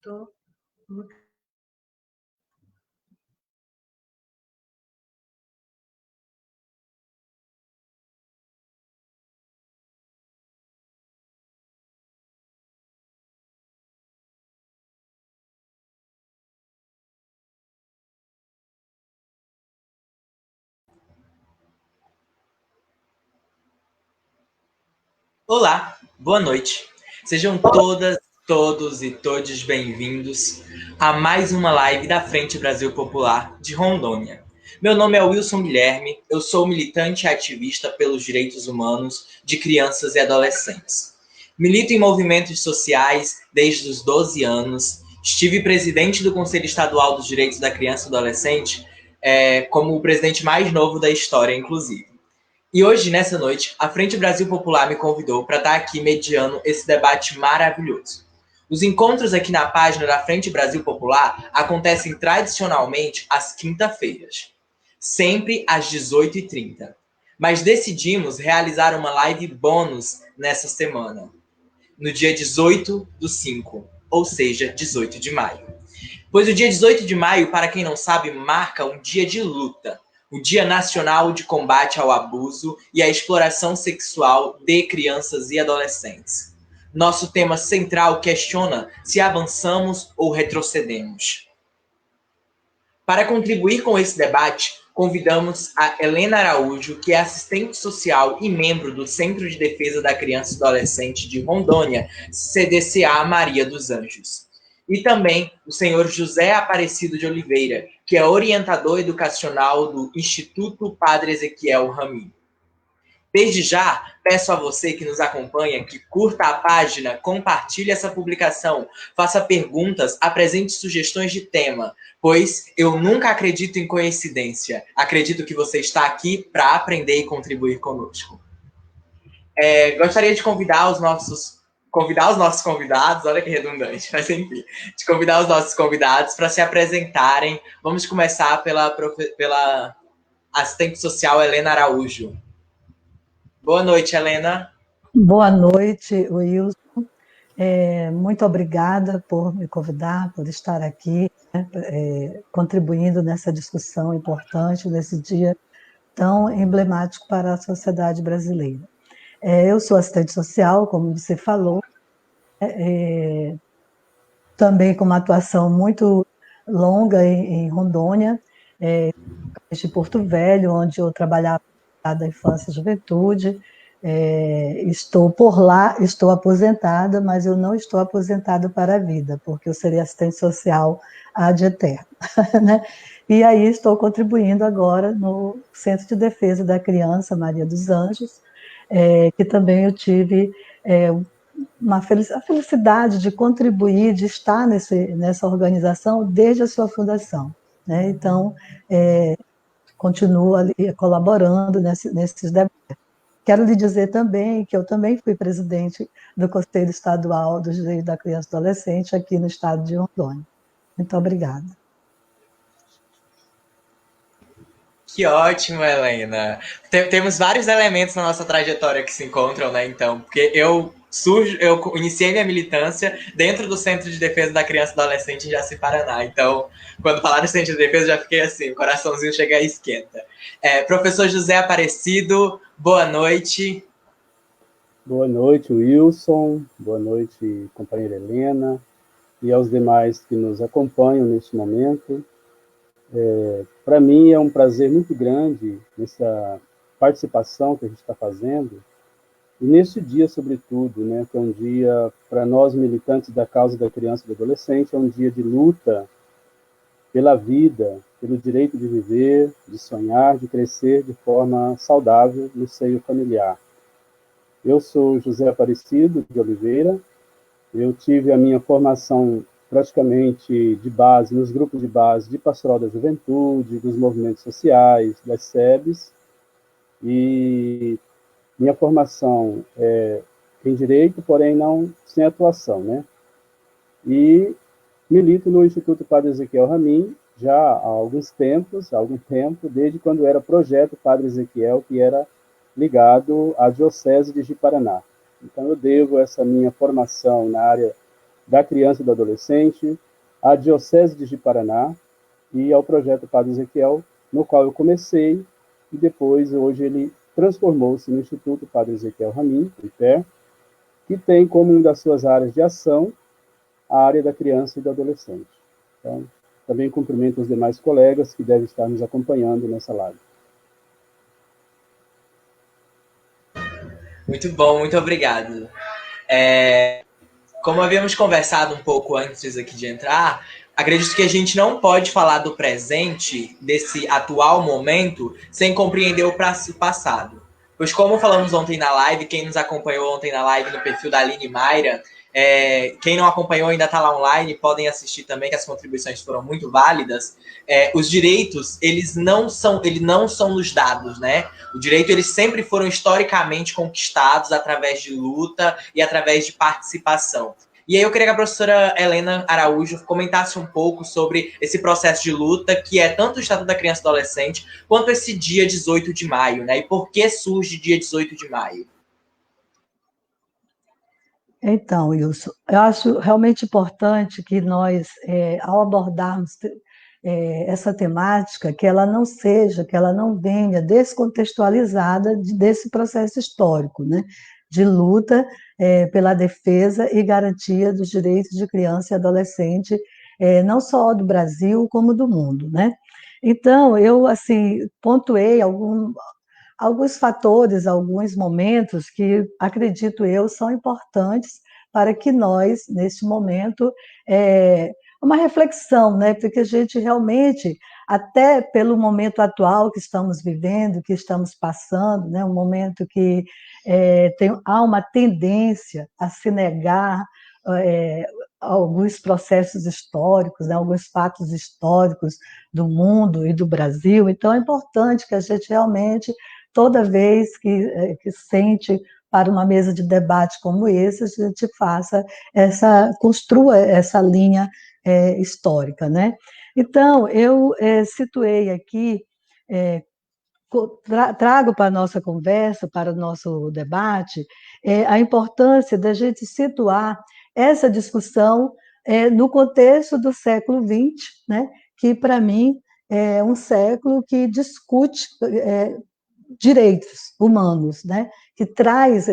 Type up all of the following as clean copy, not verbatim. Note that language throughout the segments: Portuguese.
Tô. Olá, boa noite. Sejam todas, todos e todes bem-vindos a mais uma live da Frente Brasil Popular de Rondônia. Meu nome é Wilson Guilherme, eu sou militante e ativista pelos direitos humanos de crianças e adolescentes. Milito em movimentos sociais desde os 12 anos, estive presidente do Conselho Estadual dos Direitos da Criança e do Adolescente, como o presidente mais novo da história, inclusive. E hoje, nessa noite, a Frente Brasil Popular me convidou para estar aqui mediando esse debate maravilhoso. Os encontros aqui na página da Frente Brasil Popular acontecem tradicionalmente às quinta-feiras, sempre às 18h30. Mas decidimos realizar uma live bônus nessa semana, no dia 18/5, ou seja, 18 de maio. Pois o dia 18 de maio, para quem não sabe, marca um dia de luta, o Dia Nacional de Combate ao Abuso e à Exploração Sexual de Crianças e Adolescentes. Nosso tema central questiona se avançamos ou retrocedemos. Para contribuir com esse debate, convidamos a Helena Araújo, que é assistente social e membro do Centro de Defesa da Criança e do Adolescente de Rondônia, CDCA Maria dos Anjos. E também o senhor José Aparecido de Oliveira, que é orientador educacional do Instituto Padre Ezequiel Ramin. Desde já, peço a você que nos acompanha que curta a página, compartilhe essa publicação, faça perguntas, apresente sugestões de tema, pois eu nunca acredito em coincidência. Acredito que você está aqui para aprender e contribuir conosco. Gostaria de convidar os nossos convidados, olha que redundante, mas enfim, de convidar os nossos convidados para se apresentarem. Vamos começar pela assistente social Helena Araújo. Boa noite, Helena. Boa noite, Wilson. Muito obrigada por me convidar, por estar aqui, né, contribuindo nessa discussão importante, nesse dia tão emblemático para a sociedade brasileira. Eu sou assistente social, como você falou, também com uma atuação muito longa em Rondônia, de Porto Velho, onde eu trabalhava da infância e juventude. Estou por lá, estou aposentada, mas eu não estou aposentada para a vida, porque eu serei assistente social ad eterno, né? E aí estou contribuindo agora no Centro de Defesa da Criança Maria dos Anjos, que também eu tive a felicidade de contribuir, de estar nessa organização desde a sua fundação, né? Então, continuo ali colaborando nesses debates. Quero lhe dizer também que eu também fui presidente do Conselho Estadual dos Direitos da Criança e do Adolescente aqui no estado de Rondônia. Muito obrigada. Que ótimo, Helena. Temos vários elementos na nossa trajetória que se encontram, né? Então, porque eu iniciei minha militância dentro do Centro de Defesa da Criança e do Adolescente em Jaci-Paraná. Então, quando falaram de Centro de Defesa, já fiquei assim, o coraçãozinho chega e esquenta. Professor José Aparecido, boa noite. Boa noite, Wilson. Boa noite, companheira Helena, e aos demais que nos acompanham neste momento. Para mim é um prazer muito grande nessa participação que a gente está fazendo, e nesse dia, sobretudo, né, que é um dia, para nós militantes da causa da criança e do adolescente, é um dia de luta pela vida, pelo direito de viver, de sonhar, de crescer de forma saudável no seio familiar. Eu sou José Aparecido de Oliveira. Eu tive a minha formação praticamente de base, nos grupos de base de Pastoral da Juventude, dos movimentos sociais, das SEBs, e minha formação é em Direito, porém não sem atuação, né? E milito no Instituto Padre Ezequiel Ramin já há algum tempo, desde quando era projeto Padre Ezequiel, que era ligado à Diocese de Ji-Paraná. Então eu devo essa minha formação na área da Criança e do Adolescente, à Diocese de Ji-Paraná e ao projeto Padre Ezequiel, no qual eu comecei, e depois, hoje, ele transformou-se no Instituto Padre Ezequiel Ramin, IPER, que tem como uma das suas áreas de ação a área da criança e do adolescente. Então, também cumprimento os demais colegas que devem estar nos acompanhando nessa live. Muito bom, muito obrigado. Como havíamos conversado um pouco antes aqui de entrar, acredito que a gente não pode falar do presente, desse atual momento, sem compreender o passado. Pois como falamos ontem na live, quem nos acompanhou ontem na live no perfil da Aline Mayra, quem não acompanhou ainda está lá online, podem assistir também, que as contribuições foram muito válidas. Os direitos, eles não são nos dados, né? O direito, eles sempre foram historicamente conquistados através de luta e através de participação. E aí eu queria que a professora Helena Araújo comentasse um pouco sobre esse processo de luta, que é tanto o Estatuto da Criança e do Adolescente, quanto esse dia 18 de maio, né? E por que surge dia 18 de maio? Então, Wilson, eu acho realmente importante que nós, ao abordarmos essa temática, que ela não venha descontextualizada desse processo histórico, né, de luta pela defesa e garantia dos direitos de criança e adolescente, não só do Brasil, como do mundo, né? Então, eu, assim, pontuei alguns fatores, alguns momentos que, acredito eu, são importantes para que nós, neste momento, uma reflexão, né? Porque a gente realmente, até pelo momento atual que estamos vivendo, que estamos passando, né? Um momento que há uma tendência a se negar alguns processos históricos, né? Alguns fatos históricos do mundo e do Brasil. Então, é importante que a gente realmente toda vez que sente para uma mesa de debate como esse, a gente construa essa linha histórica, né? Então, eu situei aqui, trago para a nossa conversa, para o nosso debate, a importância da gente situar essa discussão no contexto do século XX, né? Que, para mim, é um século que discute direitos humanos, né? Que traz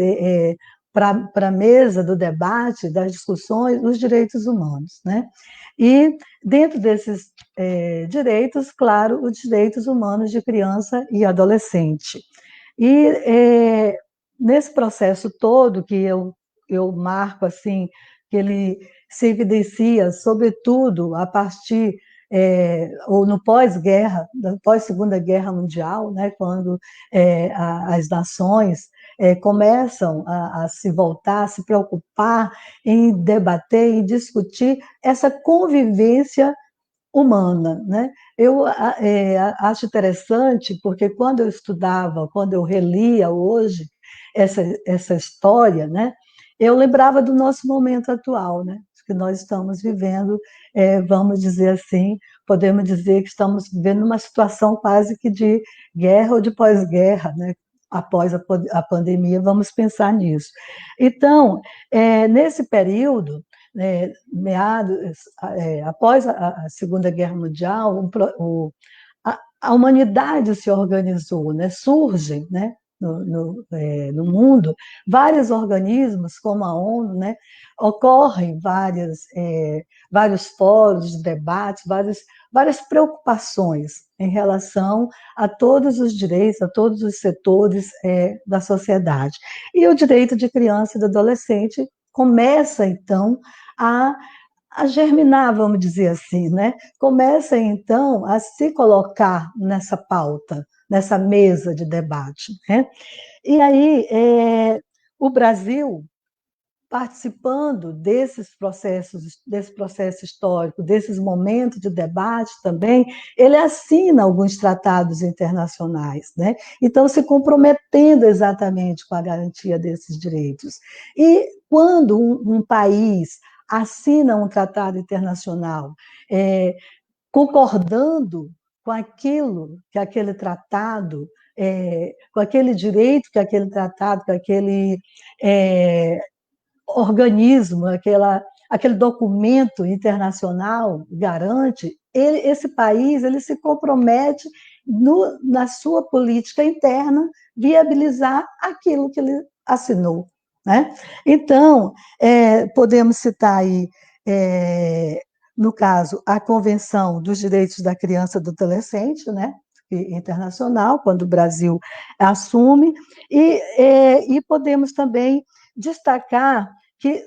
para a mesa do debate, das discussões, os direitos humanos, né? E dentro desses direitos, claro, os direitos humanos de criança e adolescente. E nesse processo todo que eu marco assim, que ele se evidencia, sobretudo a partir ou no pós-guerra, pós-Segunda Guerra Mundial, né, quando as nações começam a se voltar, a se preocupar em debater, em discutir essa convivência humana, né? Eu acho interessante porque quando eu estudava, quando eu relia hoje essa história, né, eu lembrava do nosso momento atual, né, que nós estamos vivendo, vamos dizer assim, podemos dizer que estamos vivendo uma situação quase que de guerra ou de pós-guerra, né? Após a pandemia, vamos pensar nisso. Então, nesse período, meados, após a Segunda Guerra Mundial, a humanidade se organizou, né? Surgem, né? No mundo, vários organismos, como a ONU, né? Ocorrem vários fóruns de debates, várias preocupações em relação a todos os direitos, a todos os setores da sociedade. E o direito de criança e do adolescente começa, então, a germinar, vamos dizer assim, né? Começa, então, a se colocar nessa pauta, nessa mesa de debate, né? E aí, o Brasil, participando desse processo histórico, desses momentos de debate também, ele assina alguns tratados internacionais, né? Então, se comprometendo exatamente com a garantia desses direitos. E quando um país assina um tratado internacional, concordando com aquilo que aquele tratado, com aquele direito que aquele tratado, que aquele organismo, aquele documento internacional garante, esse país ele se compromete na sua política interna viabilizar aquilo que ele assinou, né? Então, podemos citar aí, no caso, a Convenção dos Direitos da Criança e do Adolescente, né? Internacional, quando o Brasil assume, e podemos também destacar que,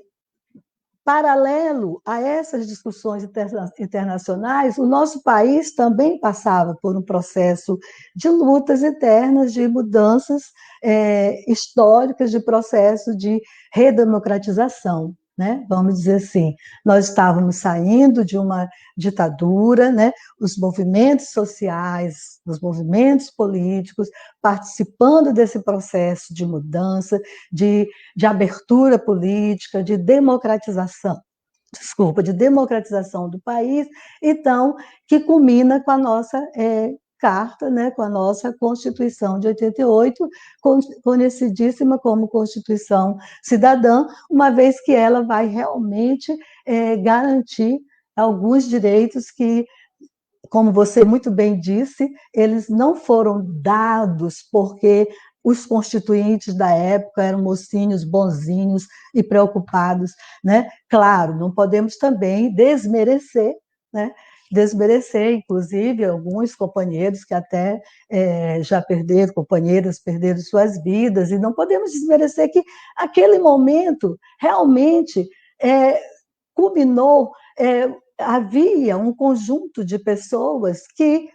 paralelo a essas discussões internacionais, o nosso país também passava por um processo de lutas internas, de mudanças históricas, de processo de redemocratização, né? Vamos dizer assim, nós estávamos saindo de uma ditadura, né? Os movimentos sociais, os movimentos políticos, participando desse processo de mudança, de abertura política, de democratização do país, então, que culmina com a nossa carta, né, com a nossa Constituição de 88, conhecidíssima como Constituição Cidadã, uma vez que ela vai realmente garantir alguns direitos que, como você muito bem disse, eles não foram dados porque os constituintes da época eram mocinhos bonzinhos e preocupados, né? Claro, não podemos também desmerecer, né? Desmerecer, inclusive, alguns companheiros que até já perderam, companheiras perderam suas vidas, e não podemos desmerecer que aquele momento realmente culminou, havia um conjunto de pessoas que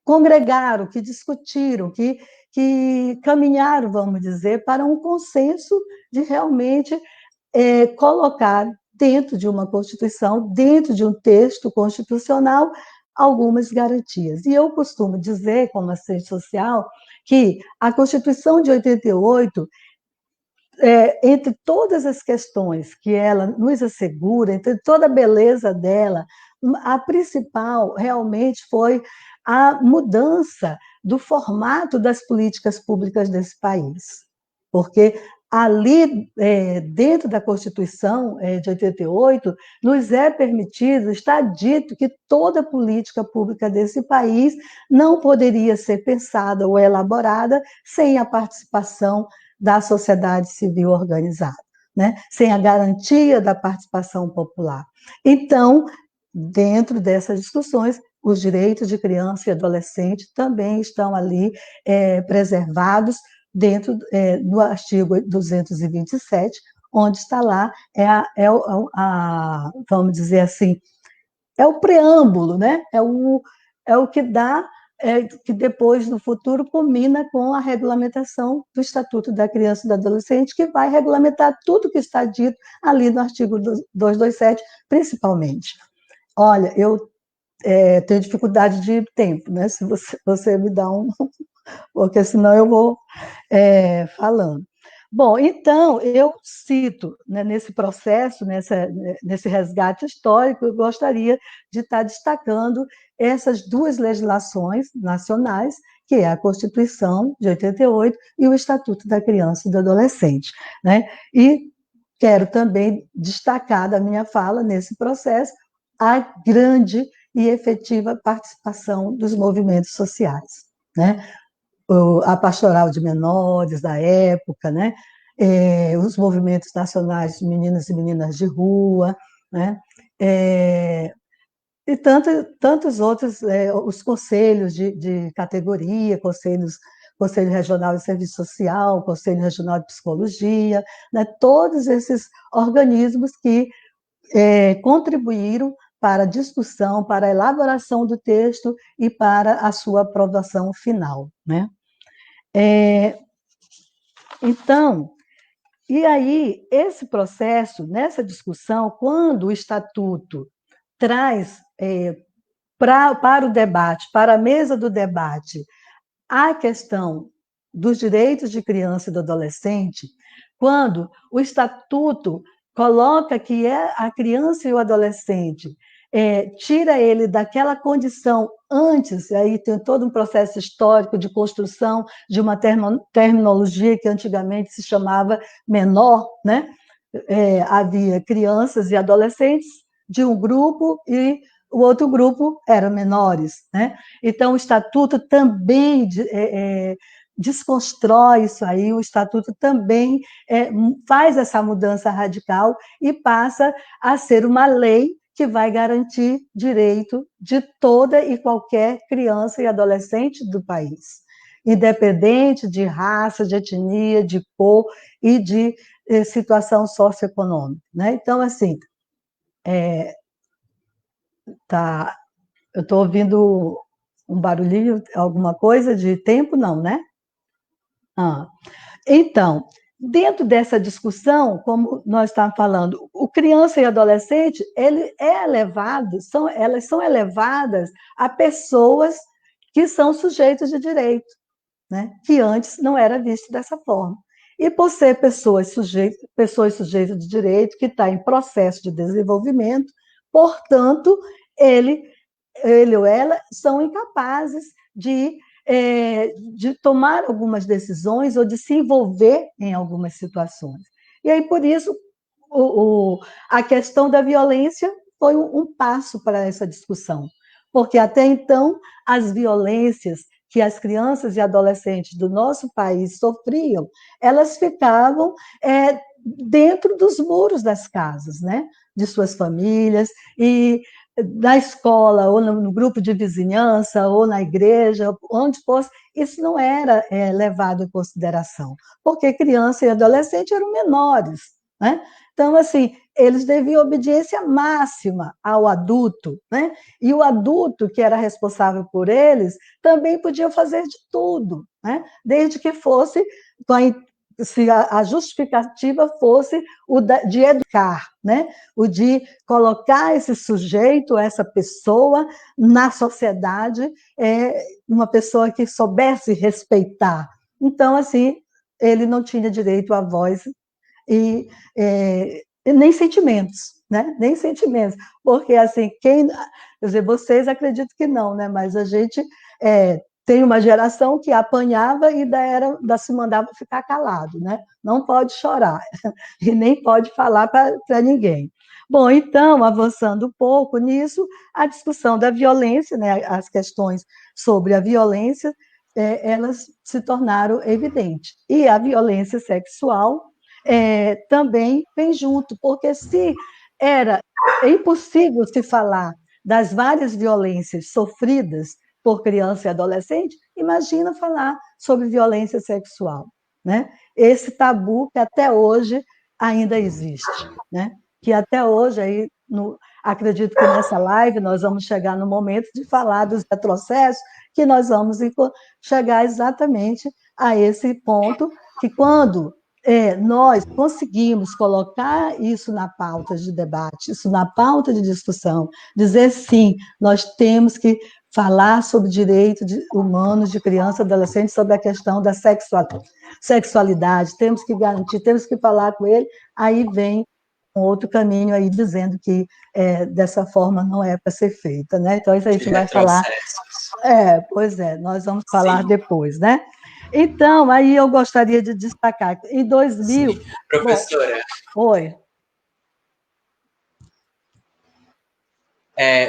congregaram, que discutiram, que caminharam, vamos dizer, para um consenso de realmente colocar dentro de uma Constituição, dentro de um texto constitucional, algumas garantias. E eu costumo dizer, como assistente social, que a Constituição de 88, entre todas as questões que ela nos assegura, entre toda a beleza dela, a principal realmente foi a mudança do formato das políticas públicas desse país. Porque ali, dentro da Constituição de 88, nos é permitido, está dito que toda política pública desse país não poderia ser pensada ou elaborada sem a participação da sociedade civil organizada, né? Sem a garantia da participação popular. Então, dentro dessas discussões, os direitos de criança e adolescente também estão ali preservados dentro do artigo 227, onde está lá, vamos dizer assim, é o preâmbulo, né? É o que dá, que depois, no futuro, culmina com a regulamentação do Estatuto da Criança e do Adolescente, que vai regulamentar tudo que está dito ali no artigo 227, principalmente. Olha, eu tenho dificuldade de tempo, né? Se você me dá porque senão eu vou falando. Bom, então, eu cito, né, nesse processo, nesse resgate histórico, eu gostaria de estar destacando essas duas legislações nacionais, que é a Constituição de 88 e o Estatuto da Criança e do Adolescente, né? E quero também destacar da minha fala, nesse processo, a grande e efetiva participação dos movimentos sociais, né? A pastoral de menores da época, né? Os movimentos nacionais de meninas e meninas de rua, né? E tantos outros, os conselhos de categoria, Conselho Regional de Serviço Social, Conselho Regional de Psicologia, né? Todos esses organismos que contribuíram para a discussão, para a elaboração do texto e para a sua aprovação final, né? Então, e aí, esse processo, nessa discussão, quando o Estatuto traz para o debate, para a mesa do debate, a questão dos direitos de criança e do adolescente, quando o Estatuto coloca que a criança e o adolescente, tira ele daquela condição antes, aí tem todo um processo histórico de construção de uma terminologia que antigamente se chamava menor, né? havia crianças e adolescentes de um grupo e o outro grupo eram menores, né? Então, o Estatuto também desconstrói isso aí, o Estatuto também faz essa mudança radical e passa a ser uma lei que vai garantir direito de toda e qualquer criança e adolescente do país, independente de raça, de etnia, de cor e de situação socioeconômica, né? Então, assim, tá, eu estou ouvindo um barulhinho, alguma coisa de tempo, não, né? Então, dentro dessa discussão, como nós estamos falando, o criança e adolescente, ele é elevado, elas são elevadas a pessoas que são sujeitos de direito, né? Que antes não era visto dessa forma. E por ser pessoas sujeitas de direito, que está em processo de desenvolvimento, portanto, ele ou ela são incapazes de tomar algumas decisões ou de se envolver em algumas situações. E aí, por isso, a questão da violência foi um passo para essa discussão, porque até então as violências que as crianças e adolescentes do nosso país sofriam, elas ficavam dentro dos muros das casas, né? De suas famílias, e na escola, ou no grupo de vizinhança, ou na igreja, onde fosse, isso não era levado em consideração, porque criança e adolescente eram menores, né? Então, assim, eles deviam obediência máxima ao adulto, né? E o adulto, que era responsável por eles, também podia fazer de tudo, né? Desde que fosse, se a justificativa fosse o de educar, né? O de colocar esse sujeito, essa pessoa, na sociedade, uma pessoa que soubesse respeitar. Então, assim, ele não tinha direito à voz e nem sentimentos, né? Nem sentimentos, porque assim, quer dizer, vocês acreditam que não, né? Mas a gente tem uma geração que apanhava e ainda se mandava ficar calado, né? Não pode chorar e nem pode falar para ninguém. Bom, então, avançando um pouco nisso, a discussão da violência, né? As questões sobre a violência, elas se tornaram evidentes. E a violência sexual também vem junto, porque se é impossível se falar das várias violências sofridas por criança e adolescente, imagina falar sobre violência sexual, né? Esse tabu que até hoje ainda existe, né? Que até hoje, aí, acredito que nessa live nós vamos chegar no momento de falar dos retrocessos, que nós vamos chegar exatamente a esse ponto, que quando nós conseguimos colocar isso na pauta de debate, isso na pauta de discussão, dizer sim, nós temos que falar sobre direitos humanos de criança e adolescente, sobre a questão da sexualidade, temos que garantir, temos que falar com ele, aí vem um outro caminho aí dizendo que dessa forma não é para ser feita, né? Então, isso a gente vai falar. Pois é, nós vamos falar depois, né? Então, aí eu gostaria de destacar, em 2000... Sim. Professora. Bom, oi.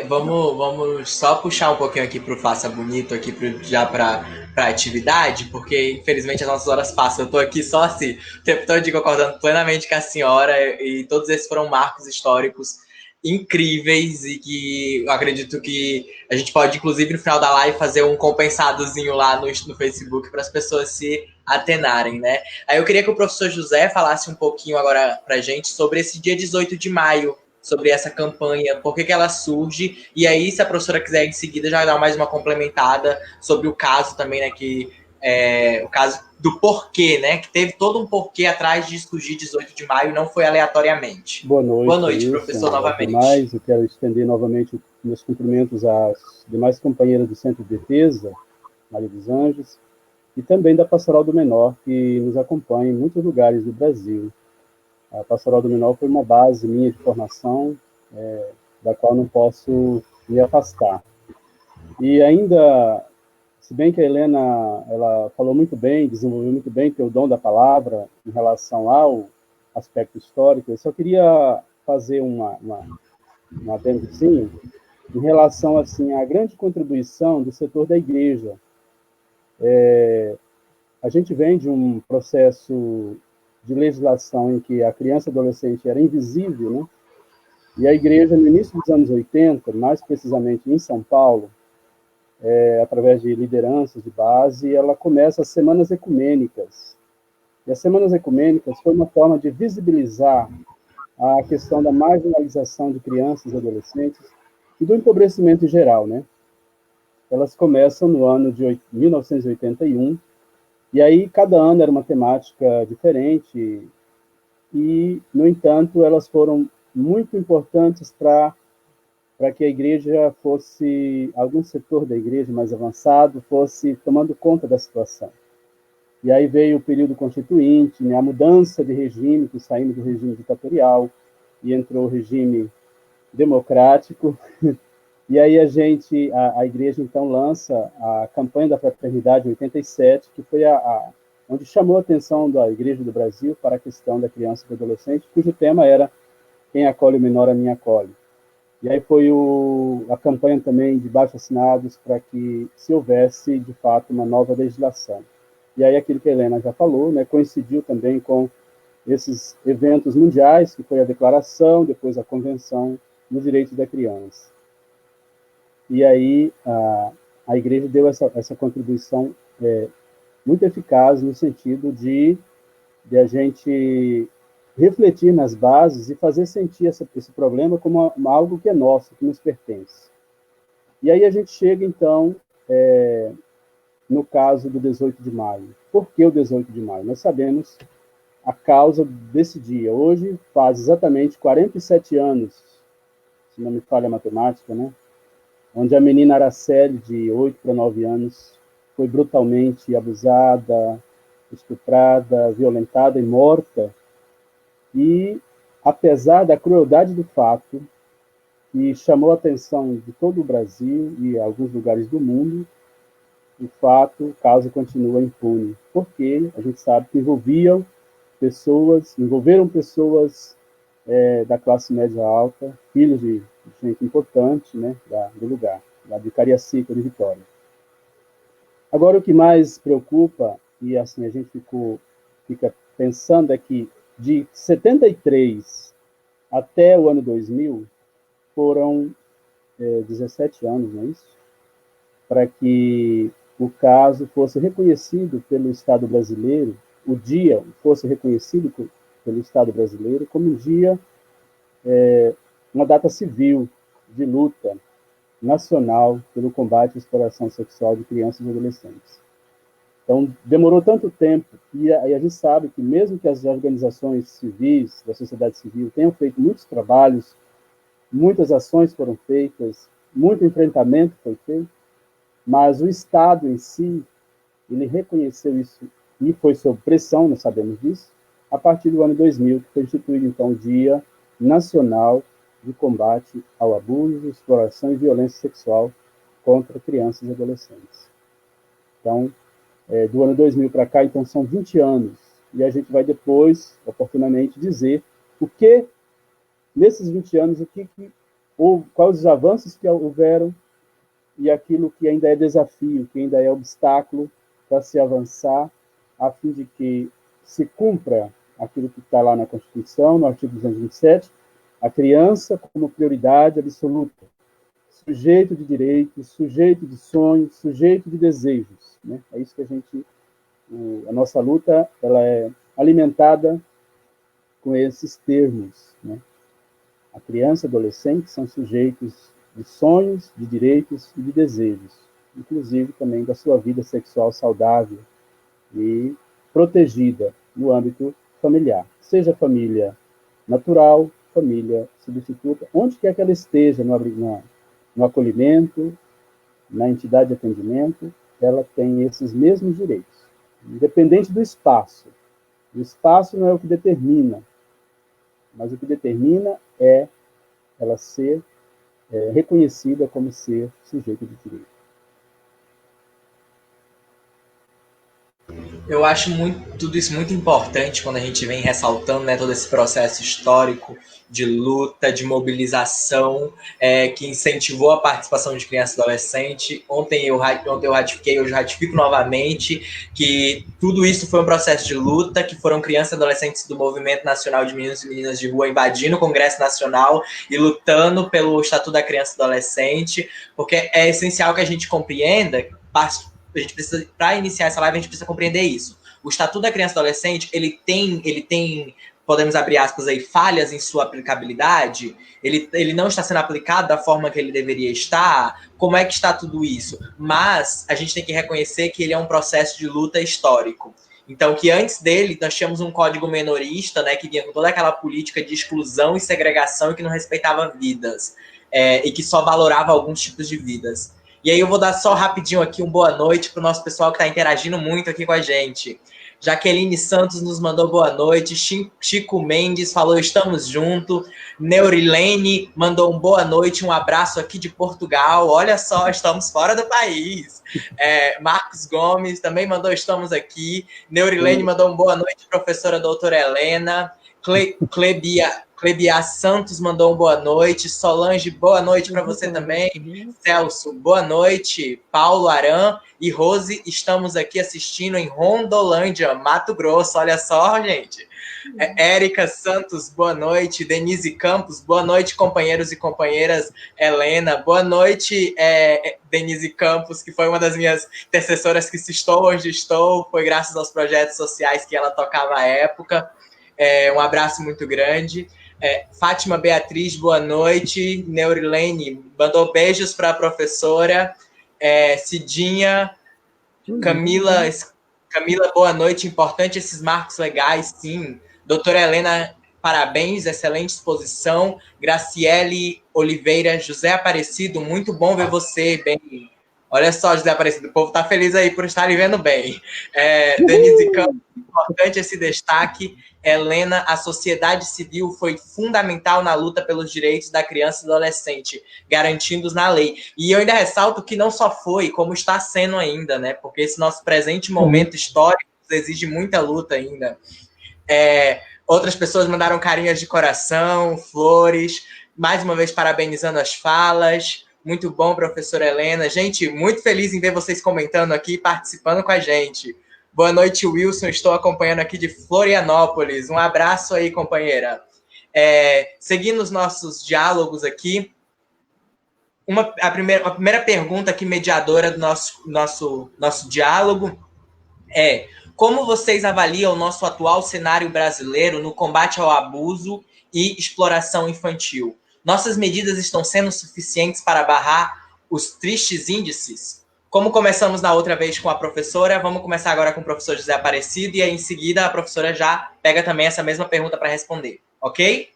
Vamos só puxar um pouquinho aqui para o Faça Bonito, aqui já para a atividade, porque infelizmente as nossas horas passam. Eu estou aqui só assim, o tempo todo concordando plenamente com a senhora, e todos esses foram marcos históricos incríveis, e que eu acredito que a gente pode, inclusive, no final da live, fazer um compensadozinho lá no Facebook para as pessoas se atenarem, né? Aí eu queria que o professor José falasse um pouquinho agora para a gente sobre esse dia 18 de maio, sobre essa campanha, por que ela surge, e aí, se a professora quiser em seguida já dar mais uma complementada sobre o caso também, né, o caso do porquê, né, que teve todo um porquê atrás de surgir 18 de maio, não foi aleatoriamente. Boa noite, professor, novamente. Demais, eu quero estender novamente meus cumprimentos às demais companheiras do Centro de Defesa, Maria dos Anjos, e também da Pastoral do Menor, que nos acompanha em muitos lugares do Brasil. A Pastoral do Menor foi uma base minha de formação, da qual não posso me afastar. E ainda, se bem que a Helena ela falou muito bem, desenvolveu muito bem, tem o dom da palavra em relação ao aspecto histórico, eu só queria fazer uma adendozinho em relação assim à grande contribuição do setor da igreja. A gente vem de um processo de legislação em que a criança e adolescente era invisível, né? E a igreja, no início dos anos 80, mais precisamente em São Paulo, através de lideranças de base, ela começa as Semanas Ecumênicas. E as Semanas Ecumênicas foi uma forma de visibilizar a questão da marginalização de crianças e adolescentes e do empobrecimento em geral, né? Elas começam no ano de 1981, e aí cada ano era uma temática diferente, e, no entanto, elas foram muito importantes para que a igreja fosse, algum setor da igreja mais avançado, fosse tomando conta da situação. E aí veio o período constituinte, né, a mudança de regime, que saímos do regime ditatorial e entrou o regime democrático. E aí a igreja então lança a campanha da Fraternidade 87, que foi onde chamou a atenção da Igreja do Brasil para a questão da criança e do adolescente, cujo tema era quem acolhe o menor a mim acolhe. E aí foi a campanha também de baixo-assinados para que se houvesse, de fato, uma nova legislação. E aí aquilo que a Helena já falou, né, coincidiu também com esses eventos mundiais, que foi a Declaração, depois a Convenção dos Direitos da Criança. E aí a igreja deu essa contribuição muito eficaz no sentido de a gente refletir nas bases e fazer sentir esse problema como algo que é nosso, que nos pertence. E aí a gente chega, então, no caso do 18 de maio. Por que o 18 de maio? Nós sabemos a causa desse dia. Hoje faz exatamente 47 anos, se não me falha a matemática, né? Onde a menina Araceli, de 8 para 9 anos, foi brutalmente abusada, estuprada, violentada e morta. E, apesar da crueldade do fato, que chamou a atenção de todo o Brasil e alguns lugares do mundo, o caso continua impune, porque a gente sabe que envolveram pessoas da classe média alta, filhos de gente importante, né, do lugar, lá de Cariacica, de Vitória. Agora, o que mais preocupa, e assim a gente fica pensando, é que de 73 até o ano 2000, foram 17 anos, não é isso? Para que o caso fosse reconhecido pelo Estado brasileiro, o dia fosse reconhecido pelo Estado brasileiro como um dia, uma data civil de luta nacional pelo combate à exploração sexual de crianças e adolescentes. Então, demorou tanto tempo, e a gente sabe que mesmo que as organizações civis, da sociedade civil, tenham feito muitos trabalhos, muitas ações foram feitas, muito enfrentamento foi feito, mas o Estado em si, ele reconheceu isso e foi sob pressão, nós sabemos disso, a partir do ano 2000, que foi instituído, então, o Dia Nacional de Combate ao Abuso, Exploração e Violência Sexual contra Crianças e Adolescentes. Então, do ano 2000 para cá, então, são 20 anos, e a gente vai depois, oportunamente, dizer o que, nesses 20 anos, quais os avanços que houveram e aquilo que ainda é desafio, que ainda é obstáculo para se avançar, a fim de que se cumpra aquilo que está lá na Constituição, no artigo 227, a criança como prioridade absoluta, sujeito de direitos, sujeito de sonhos, sujeito de desejos, né? É isso que a nossa luta, ela é alimentada com esses termos, né? A criança e adolescente são sujeitos de sonhos, de direitos e de desejos, inclusive também da sua vida sexual saudável e protegida no âmbito familiar, seja família natural, família substituta, onde quer que ela esteja, no acolhimento, na entidade de atendimento, ela tem esses mesmos direitos, independente do espaço. O espaço não é o que determina, mas o que determina é ela ser reconhecida como ser sujeito de direito. Eu acho tudo isso muito importante quando a gente vem ressaltando, né, todo esse processo histórico de luta, de mobilização, que incentivou a participação de criança e adolescente. Ontem eu ratifiquei, hoje eu ratifico novamente que tudo isso foi um processo de luta, que foram crianças e adolescentes do Movimento Nacional de Meninos e Meninas de Rua invadindo o Congresso Nacional e lutando pelo Estatuto da Criança e Adolescente, porque é essencial que a gente compreenda, a gente precisa, para iniciar essa live, a gente precisa compreender isso. O Estatuto da Criança e Adolescente, ele tem, podemos abrir aspas aí, falhas em sua aplicabilidade, ele não está sendo aplicado da forma que ele deveria estar. Como é que está tudo isso? Mas a gente tem que reconhecer que ele é um processo de luta histórico. Então, que antes dele, nós tínhamos um código menorista, né, que vinha com toda aquela política de exclusão e segregação e que não respeitava vidas, e que só valorava alguns tipos de vidas. E aí eu vou dar só rapidinho aqui boa noite para o nosso pessoal que está interagindo muito aqui com a gente. Jaqueline Santos nos mandou boa noite. Chico Mendes falou estamos junto. Neurilene mandou boa noite, um abraço aqui de Portugal. Olha só, estamos fora do país. Marcos Gomes também mandou estamos aqui. Neurilene mandou boa noite, professora doutora Helena. Clebia Santos mandou boa noite. Solange, boa noite para você também. Celso, boa noite. Paulo Aran e Rose, estamos aqui assistindo em Rondolândia, Mato Grosso. Olha só, gente. Érica Santos, boa noite. Denise Campos, boa noite, companheiros e companheiras. Helena, boa noite, Denise Campos, que foi uma das minhas intercessoras que se estou onde estou. Foi graças aos projetos sociais que ela tocava à época. Um abraço muito grande. Fátima Beatriz, boa noite. Neurilene mandou beijos para a professora. Cidinha, Camila, boa noite. Importante esses marcos legais, sim. Doutora Helena, parabéns, excelente exposição. Graciele Oliveira, José Aparecido, muito bom ver você bem. Olha só, José Aparecido, o povo está feliz aí por estarem vendo bem. Denise Campos, importante esse destaque. Helena, a sociedade civil foi fundamental na luta pelos direitos da criança e do adolescente, garantindo-os na lei. E eu ainda ressalto que não só foi, como está sendo ainda, né? Porque esse nosso presente momento histórico exige muita luta ainda. Outras pessoas mandaram carinhas de coração, flores, mais uma vez parabenizando as falas. Muito bom, professora Helena. Gente, muito feliz em ver vocês comentando aqui, participando com a gente. Boa noite, Wilson. Estou acompanhando aqui de Florianópolis. Um abraço aí, companheira. Seguindo os nossos diálogos aqui, a primeira pergunta aqui, mediadora do nosso diálogo, como vocês avaliam o nosso atual cenário brasileiro no combate ao abuso e exploração infantil? Nossas medidas estão sendo suficientes para barrar os tristes índices? Como começamos na outra vez com a professora, vamos começar agora com o professor José Aparecido, e aí em seguida a professora já pega também essa mesma pergunta para responder, ok?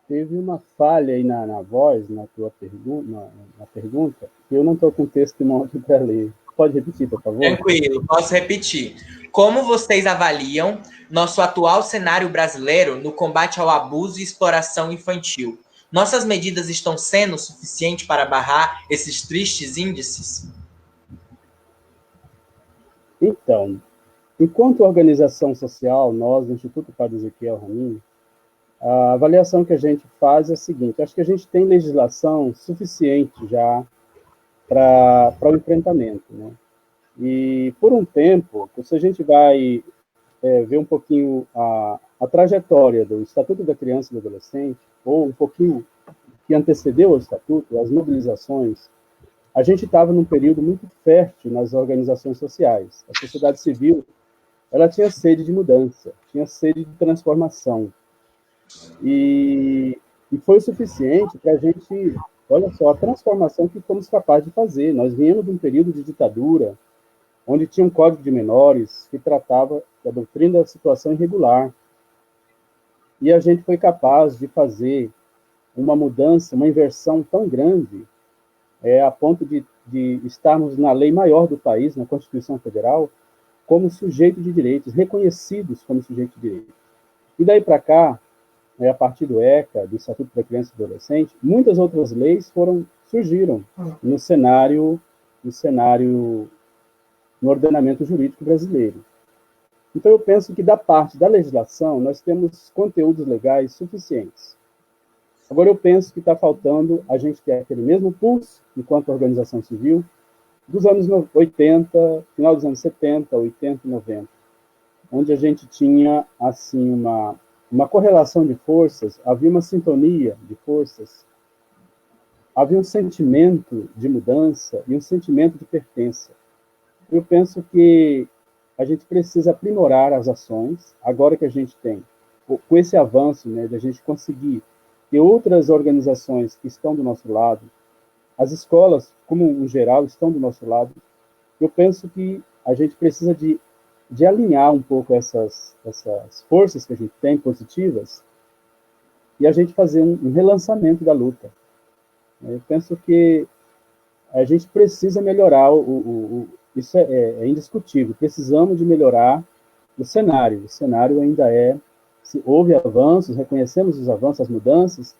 Teve uma falha aí na voz, na tua pergunta, que eu não estou com o texto de mão aqui para ler. Pode repetir, por favor? Tranquilo, posso repetir. Como vocês avaliam nosso atual cenário brasileiro no combate ao abuso e exploração infantil? Nossas medidas estão sendo suficientes para barrar esses tristes índices? Então, enquanto organização social, nós, do Instituto Padre Ezequiel Ramin, a avaliação que a gente faz é a seguinte: acho que a gente tem legislação suficiente já para o enfrentamento, né? E, por um tempo, se a gente vai ver um pouquinho a trajetória do Estatuto da Criança e do Adolescente, ou um pouquinho que antecedeu o Estatuto, as mobilizações, a gente estava num período muito fértil nas organizações sociais. A sociedade civil, ela tinha sede de mudança, tinha sede de transformação. E foi o suficiente para a gente, olha só, a transformação que fomos capazes de fazer. Nós viemos de um período de ditadura, onde tinha um código de menores que tratava da doutrina da situação irregular. E a gente foi capaz de fazer uma mudança, uma inversão tão grande, a ponto de estarmos na lei maior do país, na Constituição Federal, como sujeito de direitos, reconhecidos como sujeito de direitos. E daí para cá, a partir do ECA, do Estatuto da Criança e do Adolescente, muitas outras leis surgiram no cenário no ordenamento jurídico brasileiro. Então, eu penso que, da parte da legislação, nós temos conteúdos legais suficientes. Agora, eu penso que está faltando a gente ter aquele mesmo pulso, enquanto organização civil, dos anos 80, final dos anos 70, 80 e 90, onde a gente tinha, assim, uma correlação de forças, havia uma sintonia de forças, havia um sentimento de mudança e um sentimento de pertença. Eu penso que a gente precisa aprimorar as ações, agora que a gente tem, com esse avanço, né, de a gente conseguir ter outras organizações que estão do nosso lado, as escolas, como em geral, estão do nosso lado. Eu penso que a gente precisa de alinhar um pouco essas forças que a gente tem, positivas, e a gente fazer um relançamento da luta. Eu penso que a gente precisa melhorar, isso é indiscutível, precisamos de melhorar o cenário. O cenário ainda houve avanços, reconhecemos os avanços, as mudanças,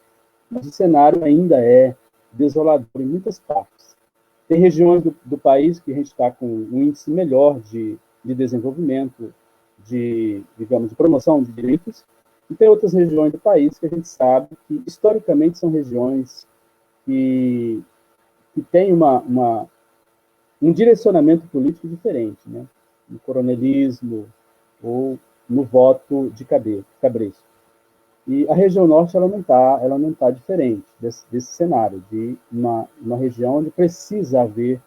mas o cenário ainda é desolador em muitas partes. Tem regiões do país que a gente está com um índice melhor de desenvolvimento, digamos, de promoção de direitos, e tem outras regiões do país que a gente sabe que, historicamente, são regiões que têm um direcionamento político diferente, né? No coronelismo ou no voto de cabresto. E a região norte ela não tá diferente desse cenário, de uma região onde precisa haver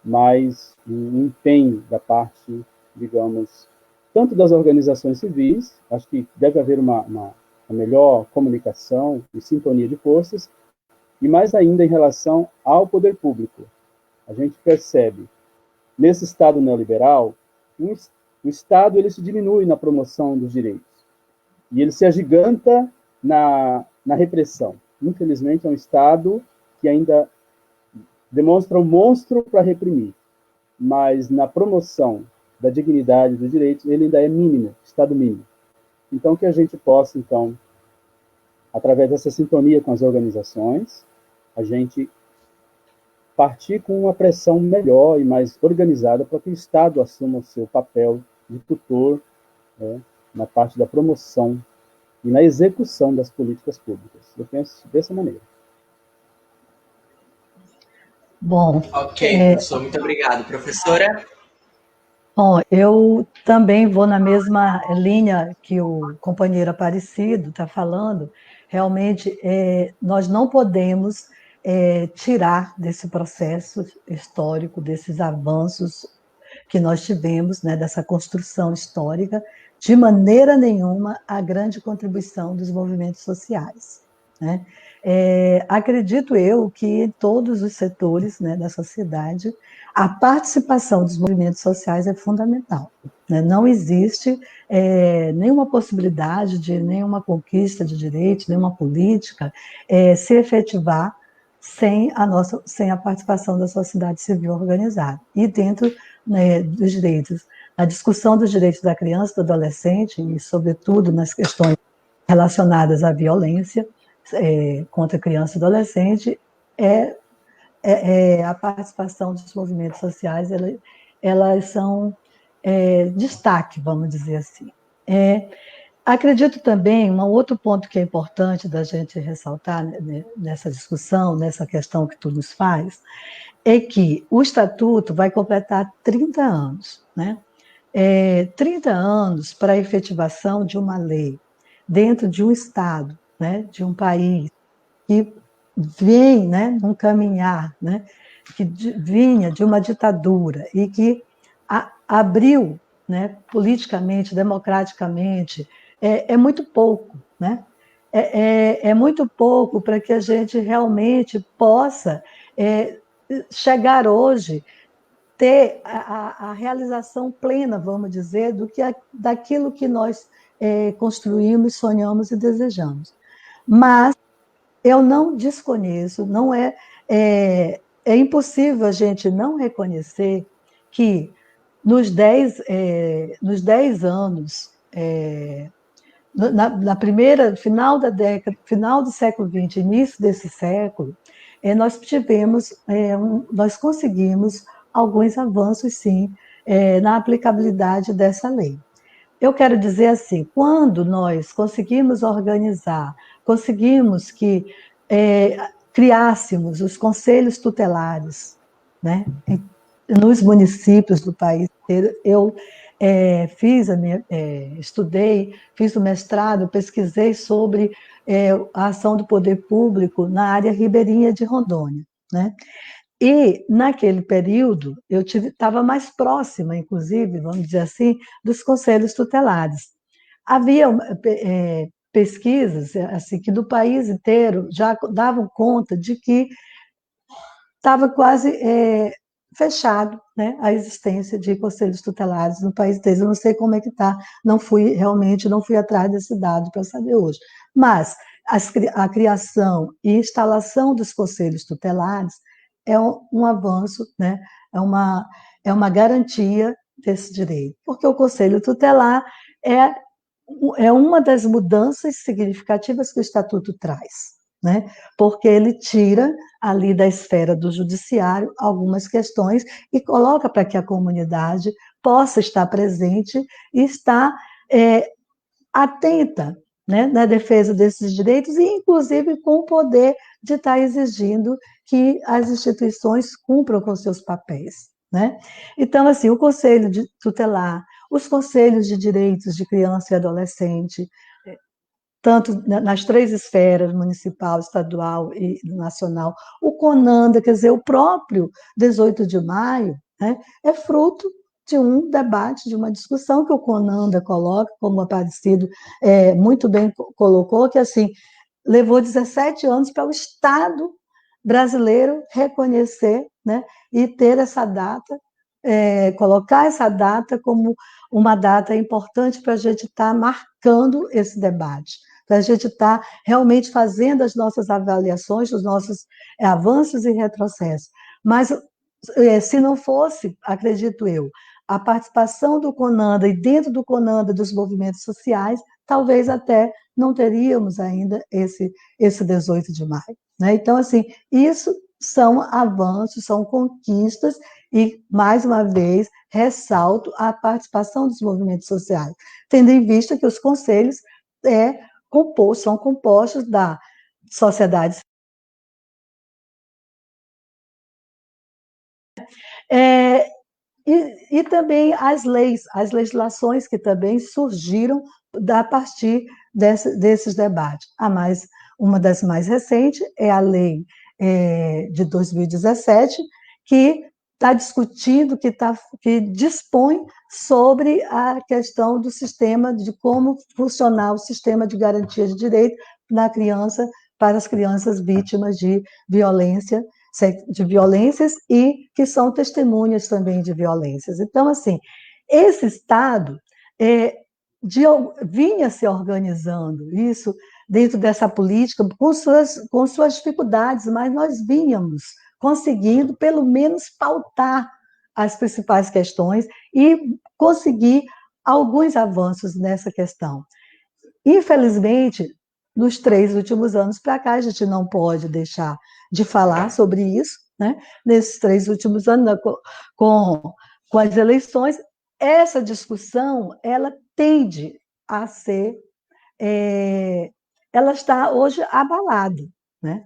mais um empenho da parte, digamos, tanto das organizações civis, acho que deve haver uma melhor comunicação e sintonia de forças, e mais ainda em relação ao poder público. A gente percebe, nesse Estado neoliberal, o Estado ele se diminui na promoção dos direitos. E ele se agiganta na repressão. Infelizmente, é um Estado que ainda demonstra um monstro para reprimir, mas na promoção da dignidade dos direitos, ele ainda é mínimo, Estado mínimo. Então, que a gente possa, então, através dessa sintonia com as organizações, a gente partir com uma pressão melhor e mais organizada para que o Estado assuma o seu papel de tutor, né, na parte da promoção e na execução das políticas públicas. Eu penso dessa maneira. Bom, Ok, professor, muito obrigado. Professora? Bom, eu também vou na mesma linha que o companheiro Aparecido está falando. Realmente, nós não podemos tirar desse processo histórico, desses avanços que nós tivemos, né, dessa construção histórica, de maneira nenhuma a grande contribuição dos movimentos sociais, né? Acredito eu que em todos os setores, né, da sociedade, a participação dos movimentos sociais é fundamental, né? Não existe nenhuma possibilidade de nenhuma conquista de direitos, nenhuma política se efetivar sem a participação da sociedade civil organizada. E dentro, né, dos direitos, a discussão dos direitos da criança e do adolescente, e sobretudo nas questões relacionadas à violência contra criança e adolescente, a participação dos movimentos sociais, elas são destaque, vamos dizer assim. Acredito também, um outro ponto que é importante da gente ressaltar nessa discussão, nessa questão que tu nos faz, é que o Estatuto vai completar 30 anos, né? 30 anos para a efetivação de uma lei dentro de um Estado, né, de um país que vem, né, num caminhar, né, que vinha de uma ditadura e que abriu, né, politicamente, democraticamente, é muito pouco, né? É muito pouco para que a gente realmente possa chegar hoje, ter a realização plena, vamos dizer, daquilo que nós construímos, sonhamos e desejamos. Mas eu não desconheço, é impossível a gente não reconhecer que nos 10 anos, na primeira, final da década, final do século XX, início desse século, nós conseguimos alguns avanços, sim, na aplicabilidade dessa lei. Eu quero dizer assim, quando nós conseguimos organizar, conseguimos que criássemos os conselhos tutelares, né, nos municípios do país inteiro, eu estudei, fiz o mestrado, pesquisei sobre a ação do poder público na área ribeirinha de Rondônia, né? E, naquele período, eu estava mais próxima, inclusive, vamos dizer assim, dos conselhos tutelares. Havia pesquisas assim, que do país inteiro já davam conta de que estava quase fechado, né, a existência de conselhos tutelares no país inteiro. Eu não sei como é que está, não fui atrás desse dado para saber hoje. Mas a criação e instalação dos conselhos tutelares é um avanço, né, é uma garantia desse direito, porque o conselho tutelar é uma das mudanças significativas que o Estatuto traz, né? Porque ele tira ali da esfera do judiciário algumas questões e coloca para que a comunidade possa estar presente e estar atenta, né, na defesa desses direitos e, inclusive, com o poder de estar exigindo que as instituições cumpram com seus papéis, né? Então, assim, o Conselho de Tutelar, os conselhos de direitos de criança e adolescente, tanto nas três esferas, municipal, estadual e nacional, o CONANDA, quer dizer, o próprio 18 de maio, né, é fruto de um debate, de uma discussão que o CONANDA coloca, como o Aparecido muito bem colocou, que assim, levou 17 anos para o Estado brasileiro reconhecer, né, e ter essa data, colocar essa data como uma data importante para a gente estar marcando esse debate, para a gente estar realmente fazendo as nossas avaliações dos nossos avanços e retrocessos. Mas, se não fosse, acredito eu, a participação do CONANDA e dentro do CONANDA dos movimentos sociais, talvez até não teríamos ainda esse 18 de maio. Né? Então, assim, isso são avanços, são conquistas e, mais uma vez, ressalto a participação dos movimentos sociais, tendo em vista que os conselhos são compostos da sociedade e também as leis, as legislações que também surgiram a partir desses debates. Uma das mais recentes é a lei de 2017, que está discutindo, que dispõe sobre a questão do sistema, de como funcionar o sistema de garantia de direito para as crianças vítimas de violências e que são testemunhas também de violências. Então, assim, esse Estado vinha se organizando, isso dentro dessa política, com suas dificuldades, mas nós vínhamos conseguindo, pelo menos, pautar as principais questões e conseguir alguns avanços nessa questão. Infelizmente, nos 3 últimos anos para cá, a gente não pode deixar de falar sobre isso, né? Nesses 3 últimos anos, com as eleições, essa discussão, ela tende a ser, ela está hoje abalada, né?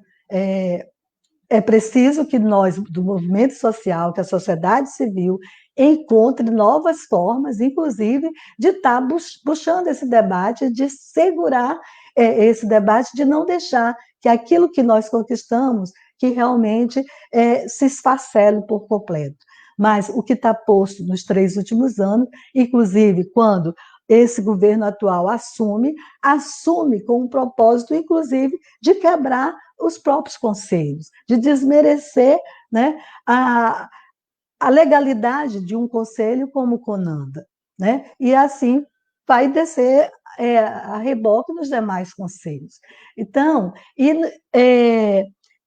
É preciso que nós, do movimento social, que a sociedade civil, encontre novas formas, inclusive, de estar puxando esse debate, de segurar esse debate, de não deixar que aquilo que nós conquistamos, que realmente se esfacele por completo. Mas o que está posto nos 3 últimos anos, inclusive quando esse governo atual assume com um propósito, inclusive, de quebrar os próprios conselhos, de desmerecer, né, a legalidade de um conselho como o CONANDA, né? E assim vai descer a reboque nos demais conselhos. Então,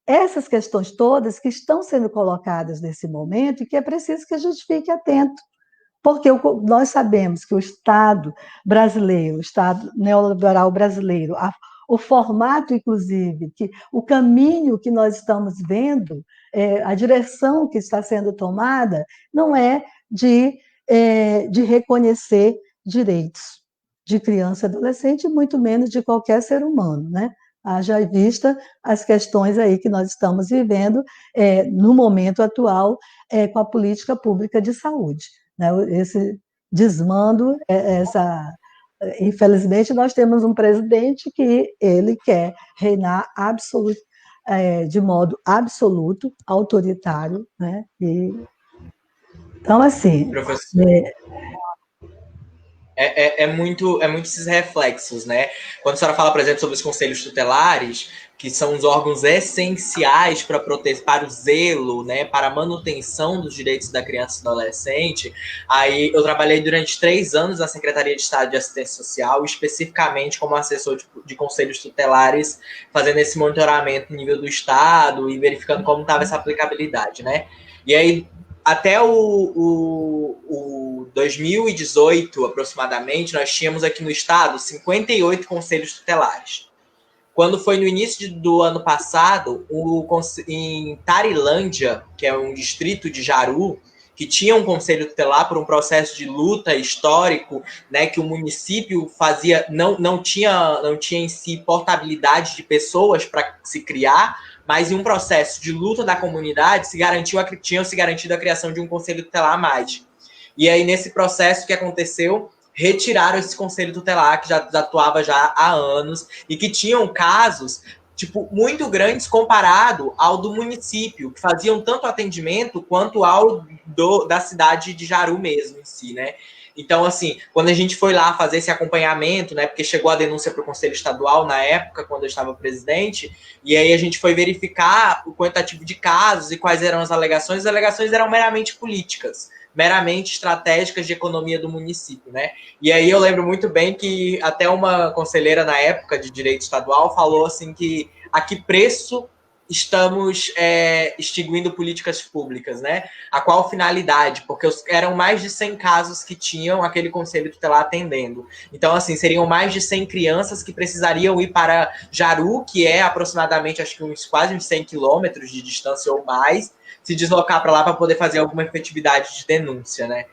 essas questões todas que estão sendo colocadas nesse momento e que é preciso que a gente fique atento, porque nós sabemos que o Estado brasileiro, o Estado neoliberal brasileiro, o formato, inclusive, o caminho que nós estamos vendo, a direção que está sendo tomada, não é de de reconhecer direitos de criança e adolescente, muito menos de qualquer ser humano, né? Haja vista as questões aí que nós estamos vivendo no momento atual com a política pública de saúde, né? Esse desmando, infelizmente, nós temos um presidente que ele quer reinar de modo absoluto, autoritário, né? Então, assim, Professor, é muito esses reflexos, né? Quando a senhora fala, por exemplo, sobre os conselhos tutelares, que são os órgãos essenciais para para o zelo, né, para a manutenção dos direitos da criança e do adolescente, aí eu trabalhei durante 3 anos na Secretaria de Estado de Assistência Social, especificamente como assessor de conselhos tutelares, fazendo esse monitoramento no nível do Estado e verificando como estava essa aplicabilidade, né? E aí, até o 2018, aproximadamente, nós tínhamos aqui no estado 58 conselhos tutelares. Quando foi no início do ano passado, em Tarilândia, que é um distrito de Jaru, que tinha um conselho tutelar por um processo de luta histórico, né, que o município fazia, não tinha em si portabilidade de pessoas para se criar, mas em um processo de luta da comunidade tinham se garantido a criação de um conselho tutelar a mais. E aí, nesse processo, o que aconteceu? Retiraram esse conselho tutelar, que já atuava já há anos, e que tinham casos muito grandes comparado ao do município, que faziam tanto atendimento quanto ao da cidade de Jaru mesmo em si, né? Então, assim, quando a gente foi lá fazer esse acompanhamento, né, porque chegou a denúncia para o Conselho Estadual na época, quando eu estava presidente, e aí a gente foi verificar o quantitativo de casos e quais eram as alegações eram meramente políticas, meramente estratégicas de economia do município, né? E aí eu lembro muito bem que até uma conselheira na época de direito estadual falou assim que a que preço estamos extinguindo políticas públicas, né? A qual finalidade? Porque eram mais de 100 casos que tinham aquele conselho tutelar atendendo. Então, assim, seriam mais de 100 crianças que precisariam ir para Jaru, que é aproximadamente, acho que quase uns 100 quilômetros de distância ou mais, se deslocar para lá para poder fazer alguma efetividade de denúncia, né?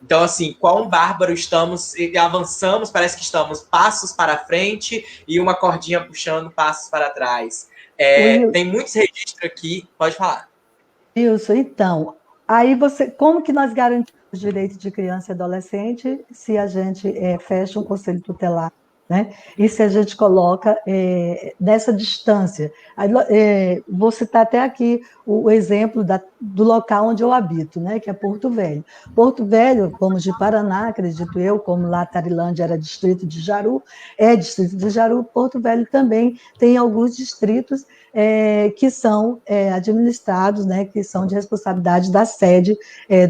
Então, assim, quão bárbaro estamos e avançamos, parece que estamos passos para frente e uma cordinha puxando passos para trás. Tem muitos registros aqui, pode falar. Wilson, então, aí como que nós garantimos os direitos de criança e adolescente se a gente fecha um conselho tutelar, né? E se a gente coloca nessa distância? Aí, vou citar até aqui o exemplo do local onde eu habito, né? Que é Porto Velho. Porto Velho, como de Paraná, acredito eu, como lá Tarilândia era distrito de Jaru, distrito de Jaru, Porto Velho também tem alguns distritos que são administrados, né, que são de responsabilidade da sede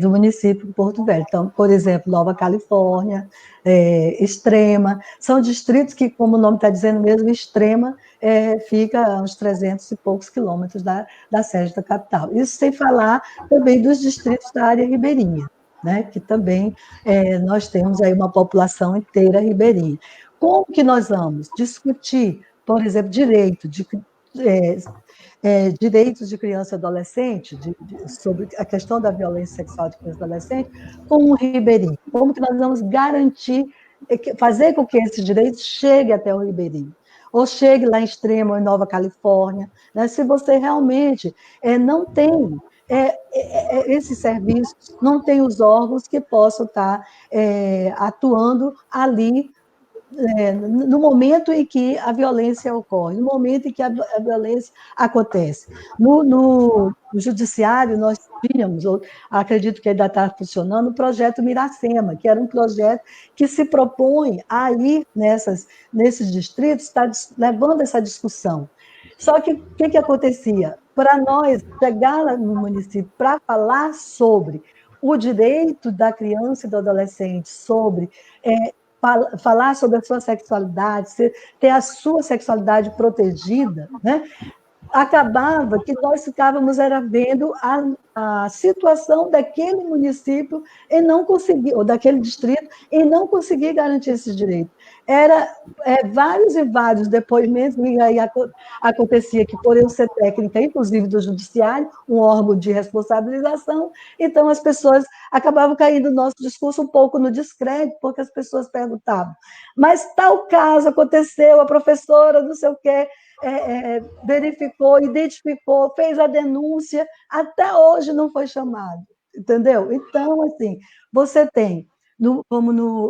do município de Porto Velho. Então, por exemplo, Nova Califórnia, Extrema, são distritos que, como o nome está dizendo mesmo, Extrema fica a uns 300 e poucos quilômetros da sede da capital. Isso sem falar também dos distritos da área ribeirinha, né, que também nós temos aí uma população inteira ribeirinha. Como que nós vamos discutir, por exemplo, direitos de criança e adolescente, sobre a questão da violência sexual de criança e adolescente, com um ribeirinho? Como que nós vamos garantir, fazer com que esses direitos cheguem até o ribeirinho? Ou chegue lá em Extremo, em Nova Califórnia, né? Se você realmente não tem esses serviços, não tem os órgãos que possam estar atuando ali no momento em que a violência ocorre, no momento em que a violência acontece. No judiciário, nós tínhamos, acredito que ainda está funcionando, o projeto Miracema, que era um projeto que se propõe a ir nesses distritos, está levando essa discussão. Só que o que acontecia? Para nós chegar lá no município para falar sobre o direito da criança e do adolescente, sobre falar sobre a sua sexualidade, ter a sua sexualidade protegida, né? acabava que nós ficávamos era vendo a situação daquele município e não conseguir, ou daquele distrito, e não conseguir garantir esse direito. Era vários e vários depoimentos, e aí acontecia que, por eu ser técnica, inclusive do judiciário, um órgão de responsabilização, então as pessoas acabavam caindo no nosso discurso um pouco no descrédito, porque as pessoas perguntavam, mas tal caso aconteceu, a professora não sei o quê, verificou, identificou, fez a denúncia, até hoje não foi chamado, entendeu? Então, assim, você tem,